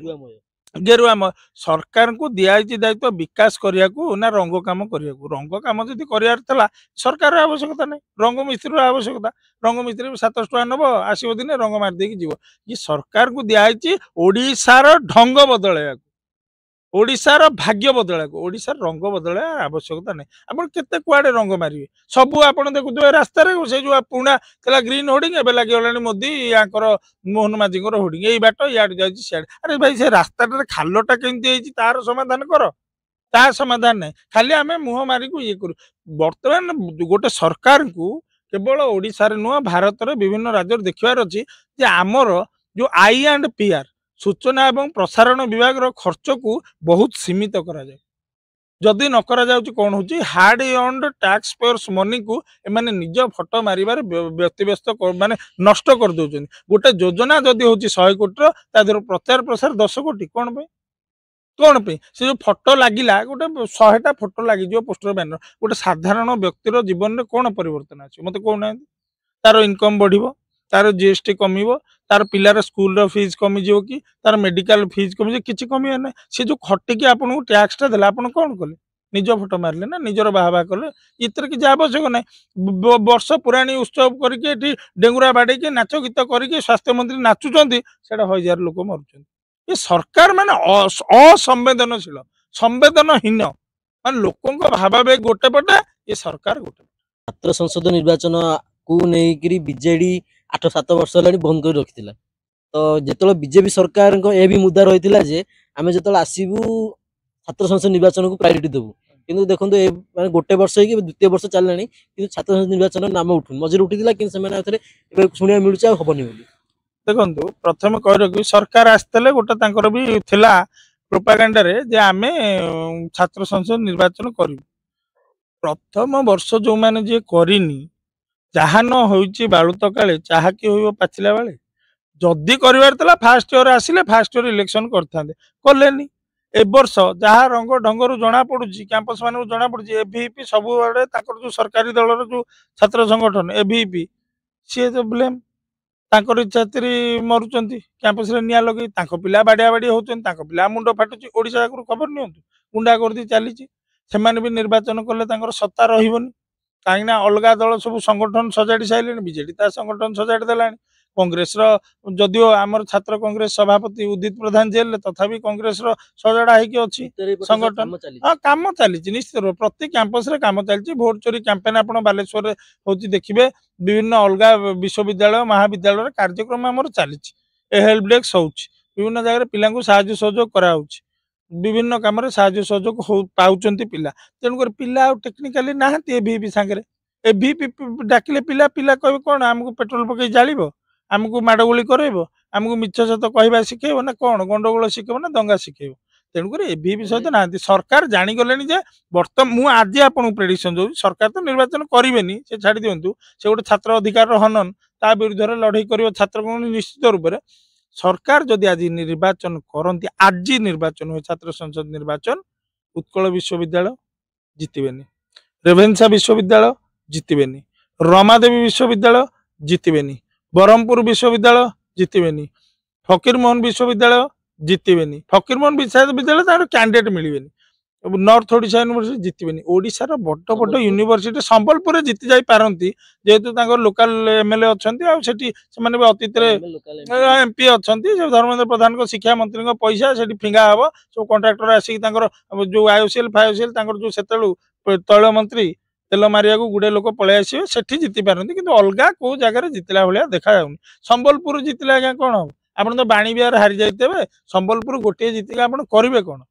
गेरुआ सरकार को दिखाई दायित्व विकास करने को ना रंग काम करने को रंग काम जब कर सरकार आवश्यकता नहीं रंग मिस्त्री आवश्यकता रंग मिस्त्री 700 टका नब आसो दिन रंग मारदे जीव ये सरकार को दिखाई ओडिशार ढंग बदल ओडिशार भाग्य बदला को ओडिशार रंग बदल आवश्यकता नहीं आप केते कुआडे रंग मारिए सबू आप देखुए रास्ता से जो पुणा था ग्रीन होर्डिंग एवं लगे मोदी याकर मोहन माझी होर्डिंग यही बाट इड जा अरे भाई से रास्ता खालटा केमती तार समाधान कर ता समाधान नहीं खाली आम मुह मारिक ये करूँ बर्तमान गोटे सरकार को केवल ओडिशार नुह भारत विभिन्न राज्य देखार अच्छी आमर जो आई एंड पीआर सूचना एवं प्रसारण विभाग खर्च को बहुत सीमित करा जाए जदि न करा जाउची कौन होची hard earned tax payers money को एमाने निज फोटो मारिबार व्यक्तिव्यस्त माने नष्ट कर दउछन गोटे योजना जदि होची 100 कोटी तादर प्रचार प्रसार 10 कोटी कौन पे से जो फोटो लागिला गोटे 100टा फोटो लागी जो पोस्टर बैनर गोटे साधारण व्यक्तिर जीवन में कौन परिवर्तन आछे मते कहू ना तार इनकम बढ़िबो तार जीएसटी कमिबो तार पिलार स्कूल फीस कमी जीव कि तार मेडिकल फीस कमी किसी कमी ना सी जो खटिकी आपको टैक्सटा देला आप कौन कले निज फोटो मारे ना निजर बाहा कले इतर किसी आवश्यक ना वर्ष पुराणी उत्सव करके डेंगुरा बाड़े नाच गीत करके स्वास्थ्य मंत्री नाचुंट से 1000 लोक मरुच्च ये सरकार माने असंवेदनशील संवेदनहीन मान लोकों भावावेग गोटे पटे ये सरकार गोटे छात्र संसद निर्वाचन को नहीं बीजेडी 8-7 वर्ष है बंद कर रखी तो जो बीजेपी सरकार ए भी मुद्दा रही है जे आम जो आसबू छात्र संसद निर्वाचन को प्रायोरिटी देवु किंतु देखो माने गोटे वर्ष हो द्वितीय वर्ष चललानी कि छात्र संसद निर्वाचन नाम उठुन मझे उठी कि शुणा मिलूँ हेनी बोली देखो प्रथम कह रखी सरकार आसते गोटे भी थिला प्रोपागांडा रे जे आमे छात्र संसद निर्वाचन करू प्रथम वर्ष जो माने जे करिनी जहाँ न होइछि बालुत काले चाहा कि होइबो पाचिला बेले जदि कर फास्ट इयर आसिले फास्ट इयर इलेक्शन करते कलेनी ए वर्ष जहाँ रंग ढंगर जना पड़ी कैंपस मान जना पड़ी एभीपी सब जो सरकारी दल जो छात्र संगठन एभीपी सी तो ब्लेम तांकर छात्री मरुचंत कैंपस निया लगे पिला बाड़िया बाड़ी होती पिला मुंड फाटुची ओडिशा खबर नि गुंडा गर्दी चली से भी निर्वाचन कले सत्ता रही कहीं अलग दल सब संगठन सजाड़ी सारे बीजेडी संगठन सजाड़ी देला कांग्रेस जदियो आमर छात्र कांग्रेस सभापति उदित प्रधान जेल तथापि कांग्रेस सजाड़ा होगी संगठन हाँ कम चली निश्चित प्रति कैंपस रे कम चलती भोट चोरी कैंपेन आप बालेश्वर होती देखिए विभिन्न अलग विश्वविद्यालय महाविद्यालय कार्यक्रम आमर चली हेल्प डेस्क होची विभिन्न जगह पिला साहाय्य सहयोग कराऊँ विभिन्न कम सहयोग पाँच पिला तेणुकर पिला टेक्निकाली नहांती एभीपी सांगे एभीपी डाकिले पिला पिला कह कौन आमको पेट्रोल पकई जालिब आमको माड़गोली करब आमको मिछ सत कहवा शिखेब ना कौन गंडगोल शिखेब ना दंगा शिखेब तेणुकर एभीपी सहित ना सरकार जाणीगले बर्तमान मुझे आज आपको प्रेडिक्शन दो सरकार तो निर्वाचन करेनि से छाड़ दिंतु से गोटे छात्र अधिकार हनन ता विरुद्ध लड़ई कर छात्र निश्चित रूप से सरकार जदि आज निर्वाचन करती आज निर्वाचन हुए छात्र संसद निर्वाचन उत्कल विश्वविद्यालय जितबेनि रेभेन्सा विश्वविद्यालय जितबेनि रमादेवी विश्वविद्यालय जितबेनि ब्रह्मपुर विश्वविद्यालय जितबेनि फकीरमोहन विश्वविद्यालय जितबेनि फकीरमोहन विश्वविद्यालय तार कैंडिडेट मिलबेनि नॉर्थ ओडिशा यूनिवर्सिटी जितबेनि ओडिशार बड़ बड़ यूनिवर्सिटी संबलपुर जीति जाई पारंती जेहेतु लोकल एमएलए अच्छा अतीत एमपी अच्छा धर्मेंद्र प्रधान को शिक्षा मंत्री पैसा से फिंगा हम सब कंट्राक्टर आसिक जो आईओसीएल फाईओसीएल जो से तैल मंत्री तेल मारिया गुड़े लोक पलि आसवे से जीति पारती कि अलग कौ जगह जितला भाया देखा जाऊनी संबलपुर जितले आज्ञा कौन हम आप तो बाणी बिहार हारी जाइए संबलपुर गोटे जीतिक आप करेंगे कौन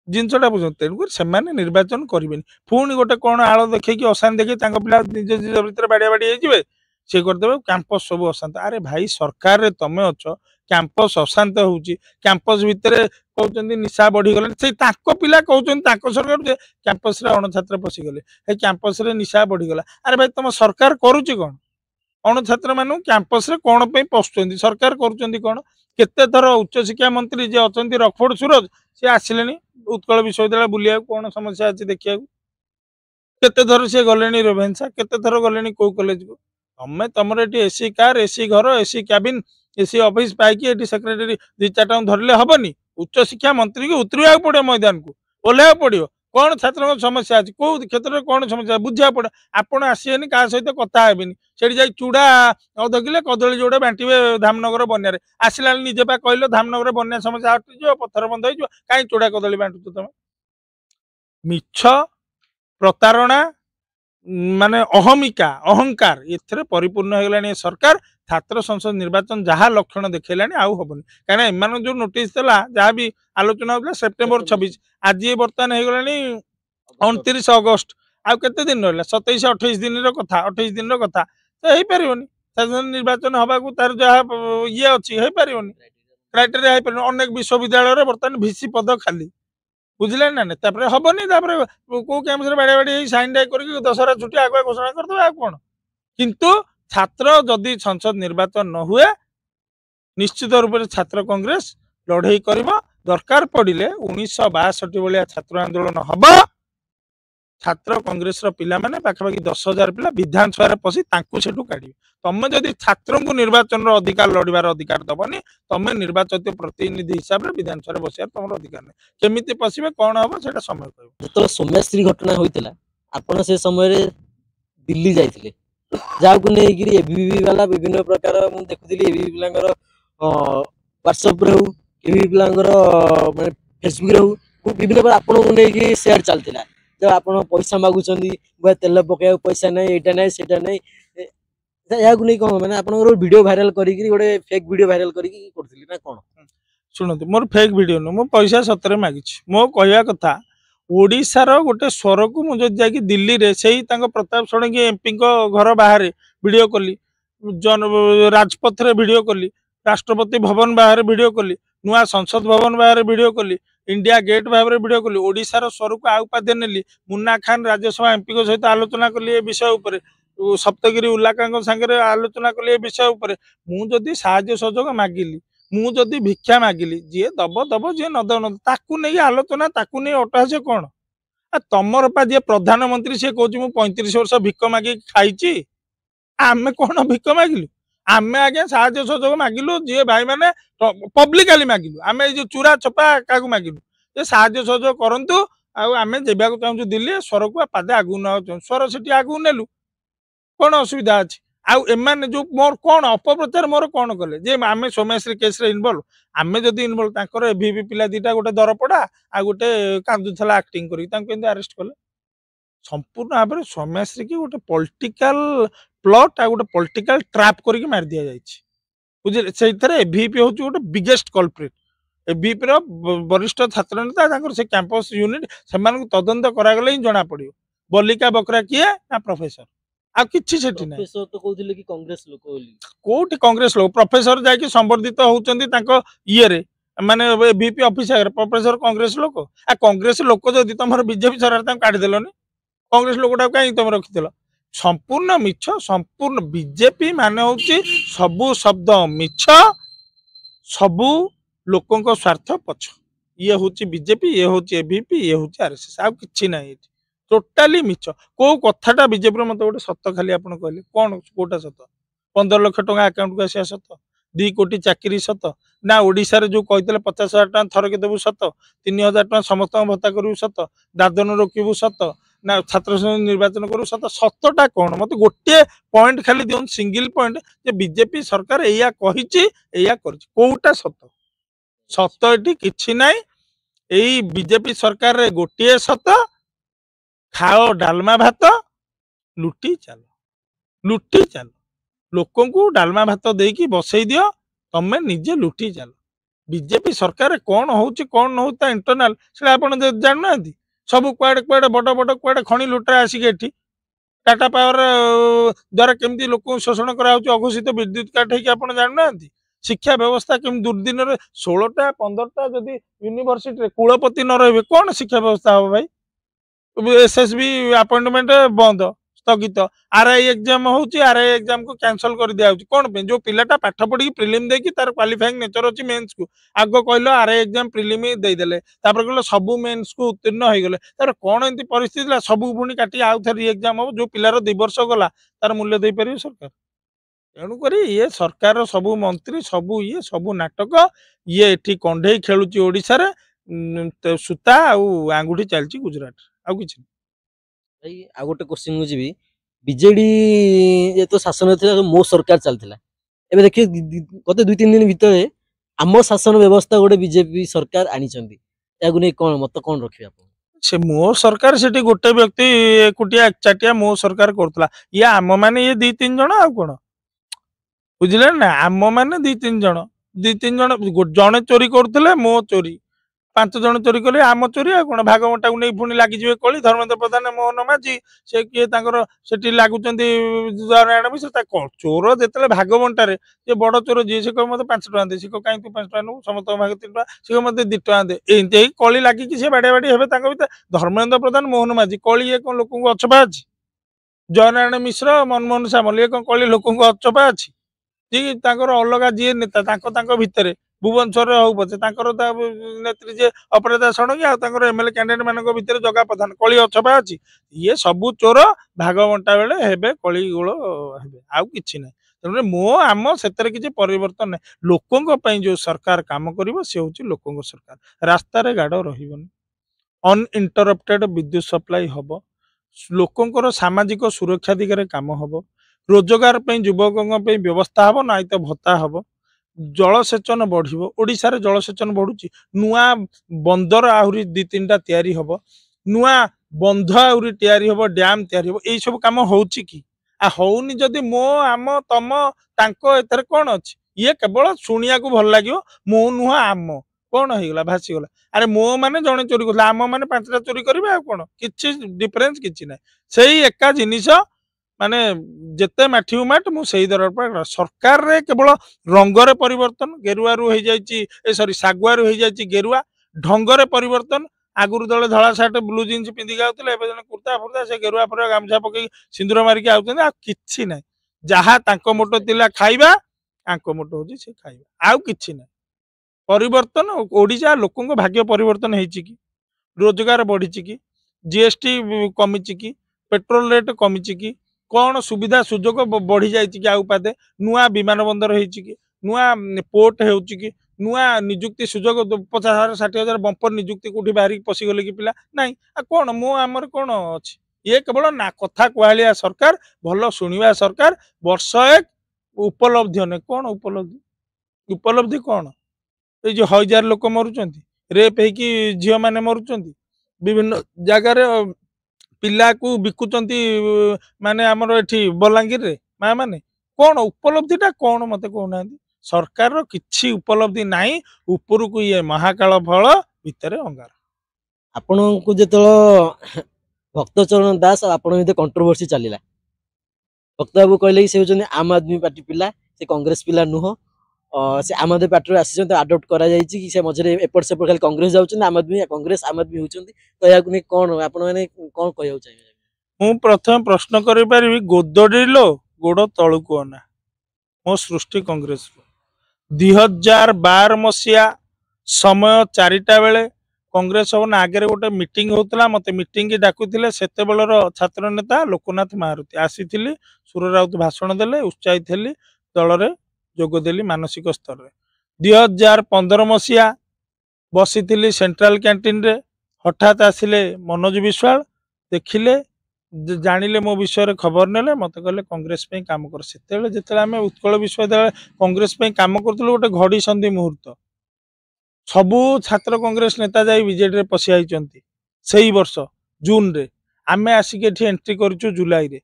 जिनसटा बुझ तेणुक से निर्वाचन करेंगे पुणी गोटे कौन आड़ देखिए अशान देखिए पिला निज निज भितर बाड़िया बाड़ी सी करदे कैंपस सब अशांत। अरे भाई सरकार रे तमे अछ कैंपस अशांत होउची कैंपस भितर कहउचंदी निशा बढ़ी गले से ताको पिला कहउचंदी ताको सरकार जे कैंपस रे अण छात्र पसी गले हे कैंपस रे निशा बढ़ी गला। अरे भाई तुम सरकार करूची कोन अण छात्र मानु कैंपस रे कोन पे पसुचंदी सरकार करूचंदी कोन। केते थर उच्च शिक्षा मंत्री जे अछंती रखफोर्ड सूरज से आसिलेनी उत्कल विश्वविद्यालय बुलिया कोन समस्या अछि देखिया केते थर से गलेनी रेभेन्सा केते थर गलेनी को कॉलेज को तमें तुम एसी कार एसी घर एसी कैबिन एसी ऑफिस पाई सेक्रेटरी दि चार धरले हेनी उच्च शिक्षा मंत्री को उतरवा पड़ो मैदान को ओह्लैया पड़ो कौन छात्र समस्या अच्छी कौ क्षेत्र में कौन समस्या बुझा पड़े आपड़ आसबेनि क्या सहित कथा हेनी से जा चूड़ा अध किले कदली जोड़े बांटे धामनगर बन्या आसला निजे पा कहल धामनगर बन्या समस्या हटिज पथर बंद हो कहीं चूड़ा कदली बांटुच तुम मिछ प्रतारणा माने अहमिका अहंकार एथरे परिपूर्ण हो गलानी सरकार छात्र संसद निर्वाचन जहाँ लक्षण देखलानी आउ हबनी कहीं एम जो नोटिस देला जहाँ भी आलोचना होता सेप्टेम्बर 26 आज ये बर्तमान हो गलानी 29 अगस्त आउ केते दिन रहा 27-28 दिन कथा 28 दिन कथा तो हो पार निर्वाचन हवा तार जहाँ ये अच्छी हो पार क्राइटेरिया हो पार अनेक विश्वविद्यालय बर्तमान भिसी पद खाली बुझे ना हेनी कौ कैंपस बाड़े बाड़ी साइन डाई कर दशहरा छुट्टी आगुआ घोषणा करदे आ कौन किंतु छात्र जदि संसद निर्वाचन न हुए निश्चित रूप से छात्र कांग्रेस लड़ई कर दरकार पड़े 1962 भाया छात्र आंदोलन हम छात्र कांग्रेस पिला माने पाखापाखि 10,000 पिला विधानसभा पशि सेठू काढ़ी तुम जदि छात्र को निर्वाचन अधिकार लड़बार अधिकार दबनी तुम निर्वाचित प्रतिनिधि हिसाब से विधानसभा बस तुम अधिकार नहीं केमी पशे कौन हम से समय कह जो सोम्याश्री घटना होता आपड़ से समय दिल्ली जाइए जहाँ को लेकिन एबीवी वाला विभिन्न प्रकार मुझे देखुली एबीवी पिलांगर व्हाट्सएप रे हो एबीवी पिलांगर माने फेसबुक रे हो विभिन्न प्रकार आपन को लेकिन शेयर चलता जब आप पैसा मागुंट तेल पकड़ पैसा ना यहाँ ना सेटा ना यहाँ नहीं कौन मैंने आप वीडियो भाइराल कर फेक वीडियो भाइराल ना कौन शुणु मोर फेक वीडियो नु मो पैसा सतरे मागी मो कहवा कथा ओडिशार गोटे स्वर को मुझे जाकि दिल्ली रे सही प्रताप षडंगी एमपी घर बाहर वीडियो कली राजपथ रे वीडियो कली राष्ट्रपति भवन बाहर वीडियो कली नुआ संसद भवन बाहर वीडियो कली इंडिया गेट भाव में वीडियो कली ओडिशार स्वर को आउपादे नेली मुन्ना खान राज्यसभा एमपी सहित आलोचना कली ए विषय उपर सप्तगिरी उल्लाका सांगे आलोचना कली ए विषय उपर मुझे साहाय्य सहयोग मागिली मुझे भिक्षा मागिली जी दब दब जी न दब ताकू नहीं आलोचना ताकू नहीं अटहास कौन तमर पा जी प्रधानमंत्री सी कह 35 वर्ष भिक मागी खाई आमे कौन भिक मागिलु आमे आज्ञा साहाय्य सहयोग मागिलु जी भाई मैंने पब्लिकाली मागिलु आमे जो चूरा चपा क्या मागिलु जे साहाय्य सहयोग करंतु आमे जेबा चाहूँ दिल्ली स्वर को पादे आगू ना स्वर से आगू नेलु कौन असुविधा अच्छी आउ एमाने जो मोर कौन अपप्रचार मोर कौन कले जे आमे सोम्याश्री केस रे इनवॉल्व आमे जदि इनवॉल्व तांकर एबीवी पिला दीटा गोटे दरपड़ा आ गोटे कांदुथला एक्टिंग करी तांको केंदे अरेस्ट कले संपूर्ण भाव में सोम्याश्री की गोटे पॉलिटिकल प्लॉट आ गोटे पॉलिटिकल ट्रैप करके मार दिया जायछि बुझिले सेइथरे एबीवी होची गोटे बिगेस्ट कल्प्रिट एबीवी रो वरिष्ठ छात्र नेता तांकर से कैंपस यूनिट सेमान को तदंत करा गले ही जणा पड़ियो बलिका बकरा किए ना प्रोफेसर आ किछि सेठी नै प्रोफेसर तो कहउथिले कि कांग्रेस लोक बोली कोठी कांग्रेस लोक प्रोफेसर जाय संबर्धित होउचंदी तांको इये रे माने बीपी ऑफिस आगे प्रोफेसर कांग्रेस लोक आ कांग्रेस लोक जदि तमर बीजेपी सरकार तां काढी देलोनी कांग्रेस लोकटा काई तुम रखिथिलो संपूर्ण मिछ संपूर्ण बीजेपी माने होची सबु शब्द मिछ सबु लोकंको स्वार्थ पछ ये होची बीजेपी ये होची एबीपी ये होची आरएसएस आ किछि नै टोटाली मिछ को कथाटा बीजेपी मत गोटे सत खाली आप कहले कौन कोटा सत 15 लाख टका अकाउंट को आसिया सत 2 कोटी चाकरी सत ना ओडिशा रे जो कहते 50,000 टका थरके देबू सत 3,000 टका समस्त भत्ता करू सत दादन रोकबू सत ना छात्र संघ निर्वाचन करू सत सतटा कौन मत गोटे पॉइंट खाली दियो सिंगल पॉइंट जे बीजेपी सरकार एया कहिछि एया करछि कोटा सत सत एटी किछि नाही एई बीजेपी सरकार रे गोटे सत खाओ डालमा भात लुटी चलो लोक को डालमा भात देकी बसई दियो तमें निजे लुटी चलो बीजेपी सरकार कौन होउछि कौन न होता इंटरनल से आप जानना सब कुआडे कुआडे बड़ बड़ कुआडे खणी लुटा आसिक एठी टाटा पावर द्वारा केमती लोक शोषण कराऊँ अघोषित विद्युत काट होगी आप जानना शिक्षा व्यवस्था केम दुर्दिन 16टा 15टा जदि यूनिवर्सिटी कुलपति न रही कौन शिक्षा व्यवस्था हम भाई एसएसबी अपॉइंटमेंट बंद स्थगित आरआई एग्जाम होची आरआई एग्जाम को कैंसल कर दिया कौन पे जो पिलाटा पाठ पढ़ी प्रिलिम देकी तार क्वालिफाइंग नेचर अच्छी मेन्स को आग कहल आरआई एग्जाम प्रिलिम देदेले कहल सबू मेन्स को उत्तीर्ण हो गले तार कौन एमती परिस्थिति सबू पुणी काटी आउ थे एग्जाम हम जो पिलार 2 वर्ष गला तार मूल्य दे पारे सरकार तेणुक ये सरकार सबू मंत्री सबू ये सबू नाटक ये एठी कंढे खेलुची ओडिशा रे सूता आंगुठी चलची गुजरात आउ किछ भाई आ गोटे क्वेश्चन मुझे बीजेडी ये तो शासन थी मो सरकार चलता एबे देखिए गत 2-3 दिन भितर आम शासन व्यवस्था गोटे बीजेपी सरकार आनी नहीं कौन मत कौन रखिए आप से मो सरकार से गोटे व्यक्ति एकुटिया चाटिया मो सरकार करतला ये आम माने ये 2-3 जन आ कोन बुझले ना आम माने 2-3 जन 2-3 जन जने चोरी करतले मो चोरी 5 जन चोरी कले आम चोरी आ कोन भागवंटा को नहीं पुणी लागी जिवे कली धर्मेंद्र प्रधान मोहन माझी से किए तांकर सेठी लागुचंदी नारायण मिश्र ता चोर जेतले भागवंटा रे जे बड़ चोर जी से कह मते 5 टका दे से कह काई तू 5 टका नु समस्त भाग 3 टका से कह मते 2 टका दे एंते कली लागी कि से बाडे बाडी हेबे तांकर भीतर धर्मेंद्र प्रधान मोहन माझी कली ये कोन लोकन को अछपा अछि जयनारायण मिश्र मनमोहन सामल ये कोन कली लोकन को अछपा अछि जी तांकर अलगा जी नेता तांको भितर भुवनेश्वर हो पचे नेत्री जे अपराधा षणगी आर एमएलए कैंडिडेट मान भितर जगह प्रधान कली अछपा अच्छी ये सबू चोर भागवंटा बेले हेबे कली गोल हेबे आउ किछि नै तेणु मो आम से किसी परिवर्तन ना लोकों जो सरकार काम करिवो से होची लोकों सरकार रास्ता रे गाड़ रहिबोनी अनइंटरप्टेड विद्युत सप्लाई हबो लोकों सामाजिक सुरक्षा दिगरे काम हबो रोजगार पे युवकों व्यवस्था हबो ना तो भत्ता हबो जलसेचन बढ़िबो ओडिशा रे जलसेचन बढ़ुची नुआ बंदर आहुरी 2-3टा तयारी हबो नुआ बंध आहुरी तयारी हबो डैम तयारी हबो एई सब काम होउची की आ होउनी जदी मो आम तम तांको एतरे कोन अछि ये केवल सुनिया को भल लागियो मो नुहा आम कोन हो गला भासी गला अरे मो माने जणे चोरी करला आम माने 5टा चोरी करबे आ कोन किछि डिफरेंस किछि नै सेही एका जिनिस माने जेते माठी माट मु सही दर पर सरकार रे केवल रंगरे परिवर्तन गेरुआ रु हो जाई सॉरी सागुआ रु हो जाई गेरुआ ढंगरे परिवर्तन आगुरु दले धला शर्ट ब्लू जीन्स पिंधि गाउतले एबे जने कुर्ता फुर्ता से गेरुआ पर गामछा पकई सिंदूर मारिक आउतन आ किछि नै जहा तांको मोटो तिला खाइबा आंको मोटो होजी से खाइबा आउ किछि नै परिवर्तन ओडिशा लोकंको भाग्य परिवर्तन हेछि की रोजगार बढ़िछि की जीएसटी कमिछि की पेट्रोल रेट कमिछि की कौन सुविधा सुजोग बढ़ी जाए कि आउ पादे नुआ विमान बंदर हो नुआ पोर्ट हो नुआ निजुक्ति सुजोग 50,000 60,000 बंपर निजुक्ति कौटी बाहर पशिगले कि पिला नाई कौन मो आमर कौन अच्छी ये केवल ना कथा कहलिया सरकार भल शुणा सरकार वर्ष एक उपलब्धि ने कौन उपलब्धि उपलब्धि कौन ये जो 1000 लोक मरुंच रेप होगी झील मैंने मरुंच विभिन्न जगार पिला को बिकुचंती माने हमर एठी बलांगीर रे मां माने कौन उपलब्धिटा कौन मते कहना सरकार रो किछि उपलब्धि नाही ऊपर को ये महाकाल फल भितर अंगार आपण को जेतो भक्तचरण दास आपण भितर कंट्रोवर्सी चलिला भक्त बाबू कहले कि से होचन आम आदमी पार्टी पिला से कांग्रेस पिला नुह से आम आदमी पार्टी आसी आडप्ट करा जायछि कि से मझरे एपट सेपट खाली कांग्रेस जाउछन आम आदमी कांग्रेस आम आदमी होचन तो या कुनी कोन आपण माने कोन कहउ चाहिए मु प्रथम प्रश्न करि पारिबी गोदडीलो गोड़ तळुको ना मो सृष्टि कांग्रेस 2012 मसिया समय 4टा बेले कांग्रेस भवन आगे गोटे मीटिंग होता मत मीटिंग की डाकुले सेते बेलर छात्र नेता लोकनाथ महारथी आसी सुर राउत भाषण देले उत्साहित हेली दल रे जोगदेली मानसिक स्तर रे 2015 मसिया बसी सेंट्रल कैंटीन रे हठात आसिले मनोज विश्वाल देखिले जानिले मो विषय खबर नेले मत कहले कांग्रेस पे काम कर सेते जिते आम उत्कल विश्वविद्यालय कांग्रेस पे काम करथुलु गोटे घड़ी संधि मुहूर्त सबू छात्र कांग्रेस नेता जाई बीजेडी रे पसी आइचंती सेही वर्ष जून रे आमे आसिक एठी एंट्री करछु जुलाई रे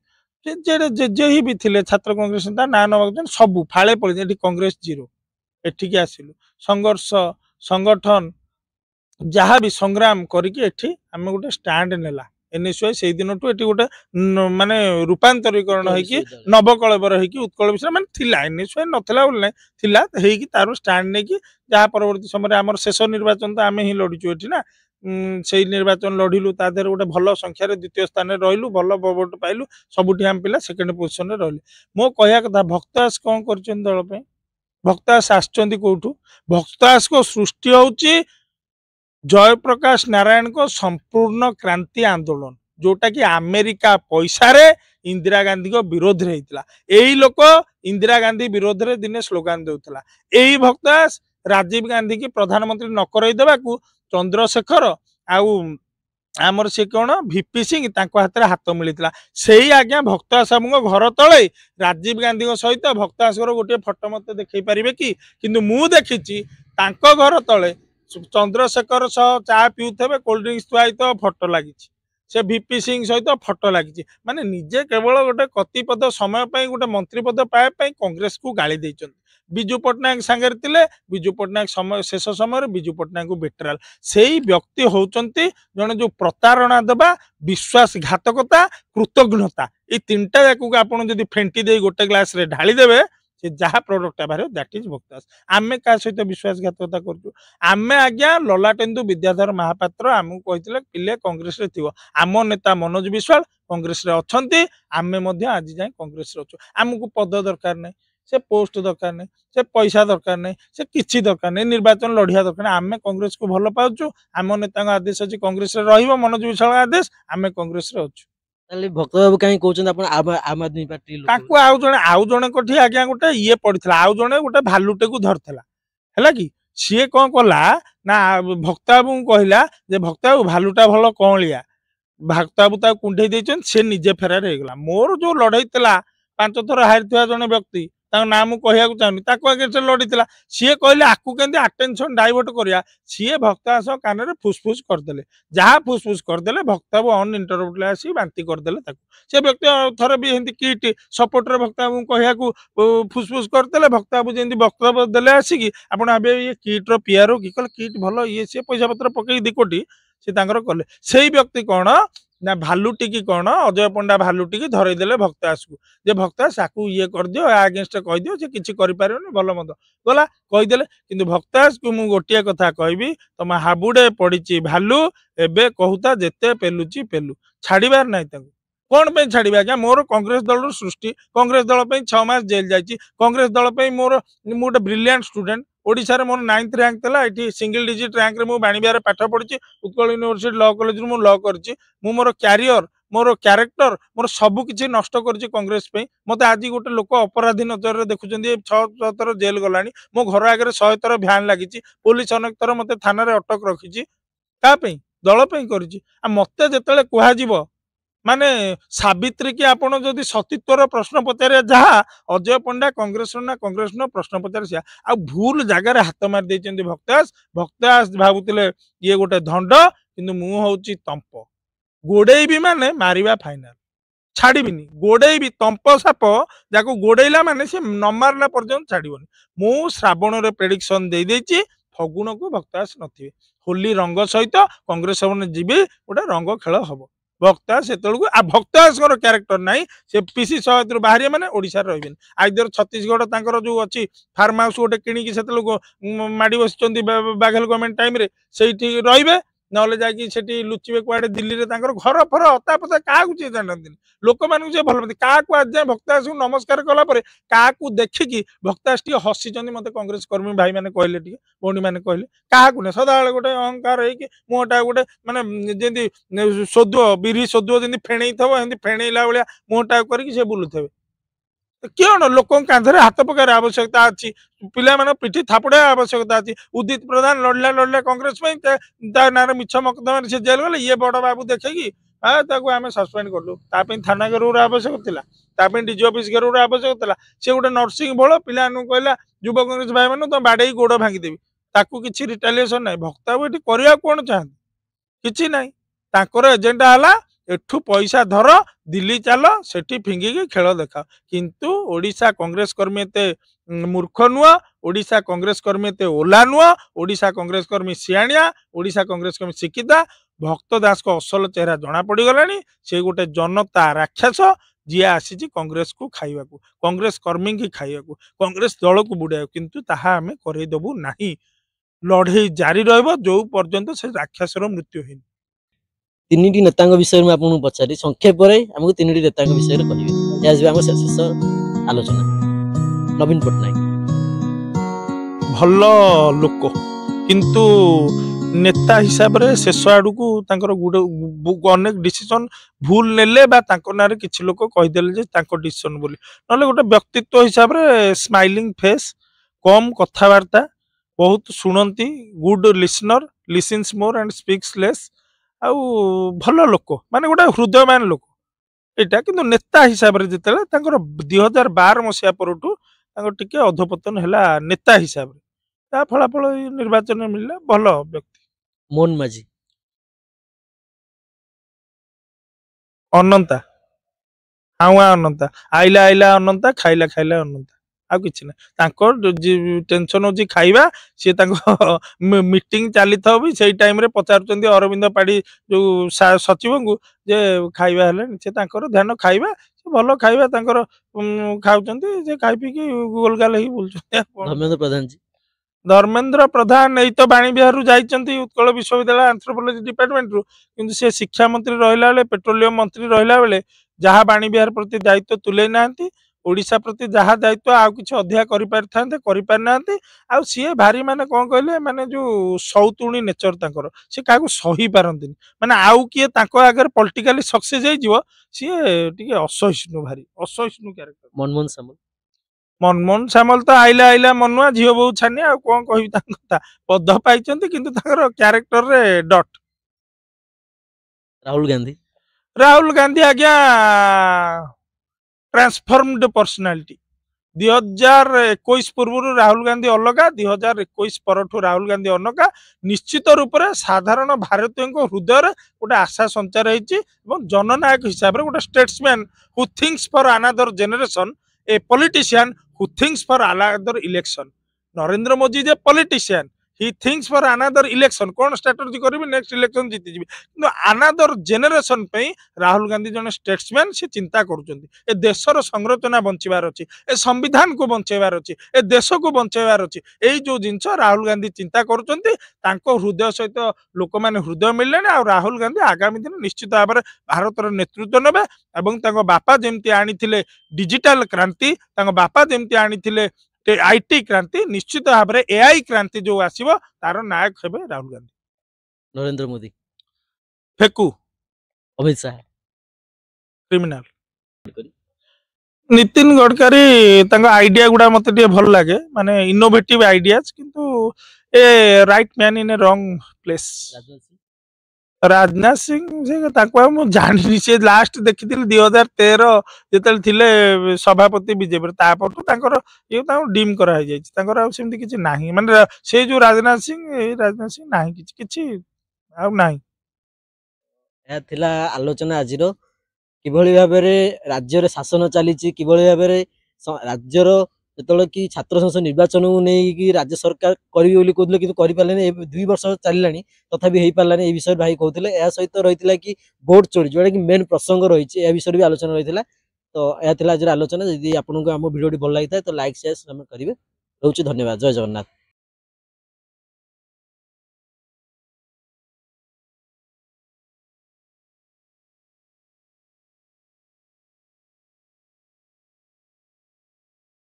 जे ही भी थिले छात्र कांग्रेस नेता ना न सबू फाळे पड़े एठी कांग्रेस जीरो एठी आसिलु संघर्ष संगठन जहाँ भी संग्राम करके एठी आमे गोटे स्टैंड नेला एनएसयूआई से दिन ये गोटे माने रूपांतरीकरण होगी नवकलेवर होगी उत्कल विषय माने थिला एनएसयूआई नथिला बोल नहीं थी तार स्टाण्ड नहीं जहाँ परवर्ती समय आम शेष निर्वाचन तो आम ही लड़ीचु ये ना से निर्वाचन लड़िलु ता देहर गोटे भल संख्यार द्वितीय स्थान में रही भल भोट पाइलु सबुठी आम पिला सेकेंड पोजिशन में रही मो कहया कथा भक्तदास कौन कर दल पे भक्तदास आसुच्च कौटू भक्तदास को सृष्टि होची जयप्रकाश नारायण को संपूर्ण क्रांति आंदोलन जोटा कि अमेरिका पैसा रे इंदिरा गांधी को विरोध रे हितला एही लोक इंदिरा गांधी विरोध रे दिने स्लोगान देउतला एही भक्तदास राजीव गांधी की प्रधानमंत्री न करई देबा को चंद्रशेखर आउ आमर से कौन वीपी सिंह हाथ में हाथ मिलता से ही आज्ञा भक्तदास बाबू घर तले राजीव गांधी सहित भक्तदास गोटे फोटो मत देखई पारे कि मु देखी घर तले चंद्रशेखर सह चा पिउथे कोल्ड ड्रिंक्स थुआई तो फोटो लगी से वीपी सिंह सहित फोटो लगी माने निजे केवल गोटे कतिपद समय गोटे मंत्री पद पाइबा कांग्रेस को गाली देइछन विजु पट्टनायक सांगे विजु पट्टनायक समय शेष समय विजु पट्टनायक को बेटराल से ही व्यक्ति होचंती जने जो प्रतारणा देबा विश्वासघातकता कृतज्ञता ये तीनटा जाक आपन जदि फेंटी दे गोटे ग्लास रे ढाली देबे से जहाँ प्रोडक्ट बाहर दैट इज भक्तदास आमे का सहित विश्वासघातकता करूँ आमे आज्ञा ललाटेन्दु विद्याधर महापात्र आमको कहते पिले कांग्रेस रे थिवो आम नेता मनोज विश्वाल कांग्रेस रे अछंती आमे मध्य आज जाए कांग्रेस रे अछु आमको पद दरकार नहीं से पोस्ट दरकार नहीं से पैसा दरकार नहीं से किसी दरकार नहीं निर्वाचन लड़िया दरकार नहीं आमे कांग्रेस को भल पाउछु आम नेता आदेश अच्छी कांग्रेस रे रहिबो मनोज विश्वाल आदेश आमे कांग्रेस रे अछु भक्त बाबू कहीं कहते आम आदमी पार्टी आउ जने कठी आज्ञा गोटे ये पड़ता आउ जने गोटे भालुटे को धरला है कि सी कौन कला ना भक्त बाबू कहला जे भक्त बाबू भालुटा भल कौलिया भक्त बाबू कुंडे देचन से निजे फेरार होगा मोर जो लड़ई 5 थर हारी जने व्यक्ति नाम कहया चाहूनी अगेंस्ट लड़ी सी कहले आपको केंद्र अटेंशन डाइवर्ट करिया सी भक्तदास कान में फुसफुस करदे जहाँ फुसफुस करदे भक्त बाबू अनइंटरप्टेड आसी बांती करदे से व्यक्ति थर भी किट सपोर्टर भक्त बाबू कहया फुसफुस करदे भक्त बाबू जमी वक्तव्य देले आसिकी आप ये किट्र पीआर कि कल किट भल ये सी पैसा पत्र पकई 2 कोटी से कले से व्यक्ति कौन ना भालुटी की कौन अजय पंडा भालुटी की धरईदे भक्तदास को जे भक्तदास आपको ये कर दियो अगेंस्ट कह दियो से किसी भल मत गला कहीदे कि भक्तदास को मुझे गोटे कथा कहबी तुम हाबुड़े पड़ी भालु एबे कहूता जेते पेलुची पेलु छाड़बार ना कौन पे छाड़ा क्या मोर कांग्रेस दल सृष्टि कांग्रेस दल 6 मास जेल जाइए कांग्रेस दल मोर गोटे ब्रिलियंट स्टूडेंट ओडिशा रे मोर 9th रैंक थला एठी सिंगल डिजिट रैंक रे मु बाणीबिहार पाठ पढ़ी उत्कल यूनिवर्सिटी लॉ कॉलेज मु लॉ करछि मु मोर कैरियर मोर कैरेक्टर मोर सब किछि नष्ट करछि कांग्रेस पे मते आज गोटे लोक अपराधी नजर रे देखुचंदी 6 थर जेल गलानी मो घर आगे 100 थर भ्यान लागिछि पुलिस अनेक थर मते थाना रे अटक रखिछि का पे दल पे करछि आ मते जेतले कुहा जीवो माने सावित्री की आपन जदि सतीत्वर प्रश्न पचारे जहाँ अजय पंडा कांग्रेस ना कांग्रेस न प्रश्न पचारे आ भूल जगार हाथ मार देइचंदी भक्तदास भावुतिले ये गोटे धंड किंतु मु होउची तंप गोड़ेबी माने मारिबा फाइनल छाड़बीनी गोड़ेबी तंप साप जाको गोड़ेला माने से न मारला पर्यंत छाड़बनी मु श्रावण रे प्रेडिक्शन दे देइची फगुण को भक्तदास नथिबे होली रंग सहित कांग्रेस जीवे गोटे रंग खेल हम भक्तदास से भक्तदास क्यारेक्टर नाई से पीसी 100 बाहर मैंने ओडिशा रही आइदर छत्तीसगढ़ तांकर जो अच्छी फार्म हाउस गोटे किणी माड़ी बस बाघेल गवर्नमेंट टाइम रे से रे नले जाकि लुचिबे कुआडे दिल्ली रे तांकर घर फर अता पता क्या जानते लोक मान भल पाती क्या आज जाए भक्तदास को नमस्कार कला क्या देखिकी भक्तदास टी हसी मत कांग्रेस कर्मी भाई मैंने कहले भौणी मैंने कहले क्या सदा गोटे अहंकार है मुहटा गोटे माने जमी सोदुओ बिरी सोदुओ जमी फेणई थो फेणईला भाया मुहटा करके बुलुथे कौन लोक कांधरे हाथ पकार आवश्यकता अच्छी पिला मान पिठी थापड़ा आवश्यकता अच्छी उदित प्रधान लड़ला कांग्रेस ना मिछ मकदमा से जेल गले ये बड़ बाबू देखे आम सस्पेंड कलु थाना गेर आवश्यक था डीजी ऑफिस गेर आवश्यक था सी गोटे नर्सिंग बल पिला कहला युवा कांग्रेस भाई मैंने तो बाड़े गोड़ भांगीदेवी ताकू किसी रिटालिएसन ना भक्त बाबू ये करने कौन चाहते कि ना एजेंडा है एठू पैसा धर दिल्ली चल सेठी फिंगिकी खेल देखा किंतु ओडिशा कांग्रेस कर्मी एते मूर्ख नुह ओडिशा कांग्रेस कर्मी एते ओला नुह ओडिशा कांग्रेस कर्मी सियाणिया ओडिशा कांग्रेस कर्मी शिक्षिता भक्त दास को असल चेहरा जना पड़गलानी से गोटे जनता राक्षस जी आसी कांग्रेस को खाइबा को कांग्रेस कर्मी की खाइबा को कांग्रेस दल को बुड़ाइबा किंतु ताहा आमे करैदबु नाही लड़े जारी रहिबो जो पर्यंत से राक्षसर मृत्यु हेनी ତିନିଟି ନେତାଙ୍କ ବିଷୟରେ ମୁଁ ଆପଣଙ୍କୁ ପଚାରି ସଂକ୍ଷେପରେ ଆମକୁ ତିନିଟି ନେତାଙ୍କ ବିଷୟରେ କହିବେ ଏହା ଯିବ ଆମ ଶେଷ ଆଲୋଚନା। ନବୀନ ପଟ୍ଟନାୟକ भल लोक किंतु नेता हिसाब रे शेष आड़ को अनेक डिसीजन भूल नेले बा तांको नारे किछि लोक कहिदेले जे तांको डिसीजन बोली नले गोटे व्यक्तित्व हिसाब रे स्माइलिंग फेस कम कथावार्ता बहुत शुणती good listener listens more and speaks less आउ भल लोक माने गोटे हृदयमान लोक एटा किंतु नेता हिसाब रे जेतेले तांकर 2012 मसिया परठू तांकर टिके अधपतन हैला नेता हिसाब रे ता फलाफल निर्वाचन में मिलला भल व्यक्ति मोहन माझी अनंता हावा अनंता आइला आइला अनंता खाइला खाइला अनंता आ किछि ना तांकर टेंशन होची खाइबा से तांको मीटिंग चली था भी सही टाइम रे पचारचंदी अरविंद पाड़ी जो सचिव को जे खाइबा हले से तांकर ध्यान खाइबा से भलो खाइबा तांकर खाउचंदी जे खाइ पी के गोलगाल ही बोलचंदी धर्मेंद्र प्रधान जी धर्मेंद्र प्रधान यही तो बाणी बिहार जाइछंती उत्कल विश्वविद्यालय एंथ्रोपोलॉजी डिपार्टमेंट रु किंतु से शिक्षा मंत्री रहिला बेले पेट्रोलियम मंत्री रहिला बेले जहाँ बाणी बिहार प्रति दायित्व तुले नांती ओडिशा प्रति जहाँ दायित्व आउ किछि अधिया करि पारथांते करि पार नांती आ सीए भारी माने कोन कहले माने जो सौतुणी नेचर तांकर से काको सही पारंतिनी माने आउ किए तांको आगर पॉलिटिकली सक्सेस हे जिवो सीए टिके असहिष्णु भारी असहिष्णु कैरेक्टर मनमोहन सामल मनमोहन सामल तो आइला आइला मनुआ झील बहु छानिया आ कौन कहि कथा पद पाइचंती किंतु ताकर कैरेक्टर रे डॉट राहुल गांधी आज्ञा ट्रांसफॉर्म्ड पर्सनालिटी 2021 पूर्व राहुल गांधी अलग 2021 परठू राहुल गांधी अलग निश्चित रूप से साधारण भारतीय हृदय गोटे आशा संचार होती जननायक हिसाब से गोटे statesman who thinks for another generation a politician who thinks for another election Narendra Modi J politician he thinks for another election कौन स्ट्रेटजी करिबि नेक्स्ट इलेक्शन जीति जिबि किंतु अनदर जनरेशन पे राहुल गांधी जने स्टेट्समैन से चिंता करूचंती ए देशर संरचना बंचिबार अछि ए संविधान को बंचेबार अछि ए देश को बंचेबार अछि एई जो जिंस राहुल गांधी चिंता करूचंती तांको हृदय सहित लोक माने हृदय मिलले आ राहुल गांधी आगामी दिन निश्चित भाव भारतर नेतृत्व नेबे एवं तांको बापा जेमती आनिथिले डिजिटल क्रांति तांको बापा जेमती आनिथिले आईटी क्रांति निश्चित भाव में एआई क्रांति जो आसीबो तार नायक हेबे राहुल गांधी नरेंद्र मोदी फेकू अमित शाह क्रिमिनल नितिन गडकरी तांको आइडिया गुडा मते टे भल लागे माने इनोवेटिव आइडियाज किंतु a right man in a wrong place Rajnath Singh से जानी से लास्ट देखी 2013 जिते थिले सभापति बीजेपी तापर ये डीम कराई किसी ना माने से जो राजनाथ सिंह ना किसी आलोचना आज किभली भाव राज्य शासन चली किभली भाव राज्यर जो कि छात्र संसद निर्वाचन को नहीं राज्य सरकार करी कहते कि करें 2 वर्ष चलला तथापि हो पारानी ये विषय भाई कहते यह सहित रही कि भोट चोरी जोटा कि मेन प्रसंग रही विषय भी आलोचना रही तो यह आज आलोचना जदि आपको आम भिडियो भल लगी था तो लाइक शेयर करेंगे रोचे धन्यवाद जय जगन्नाथ।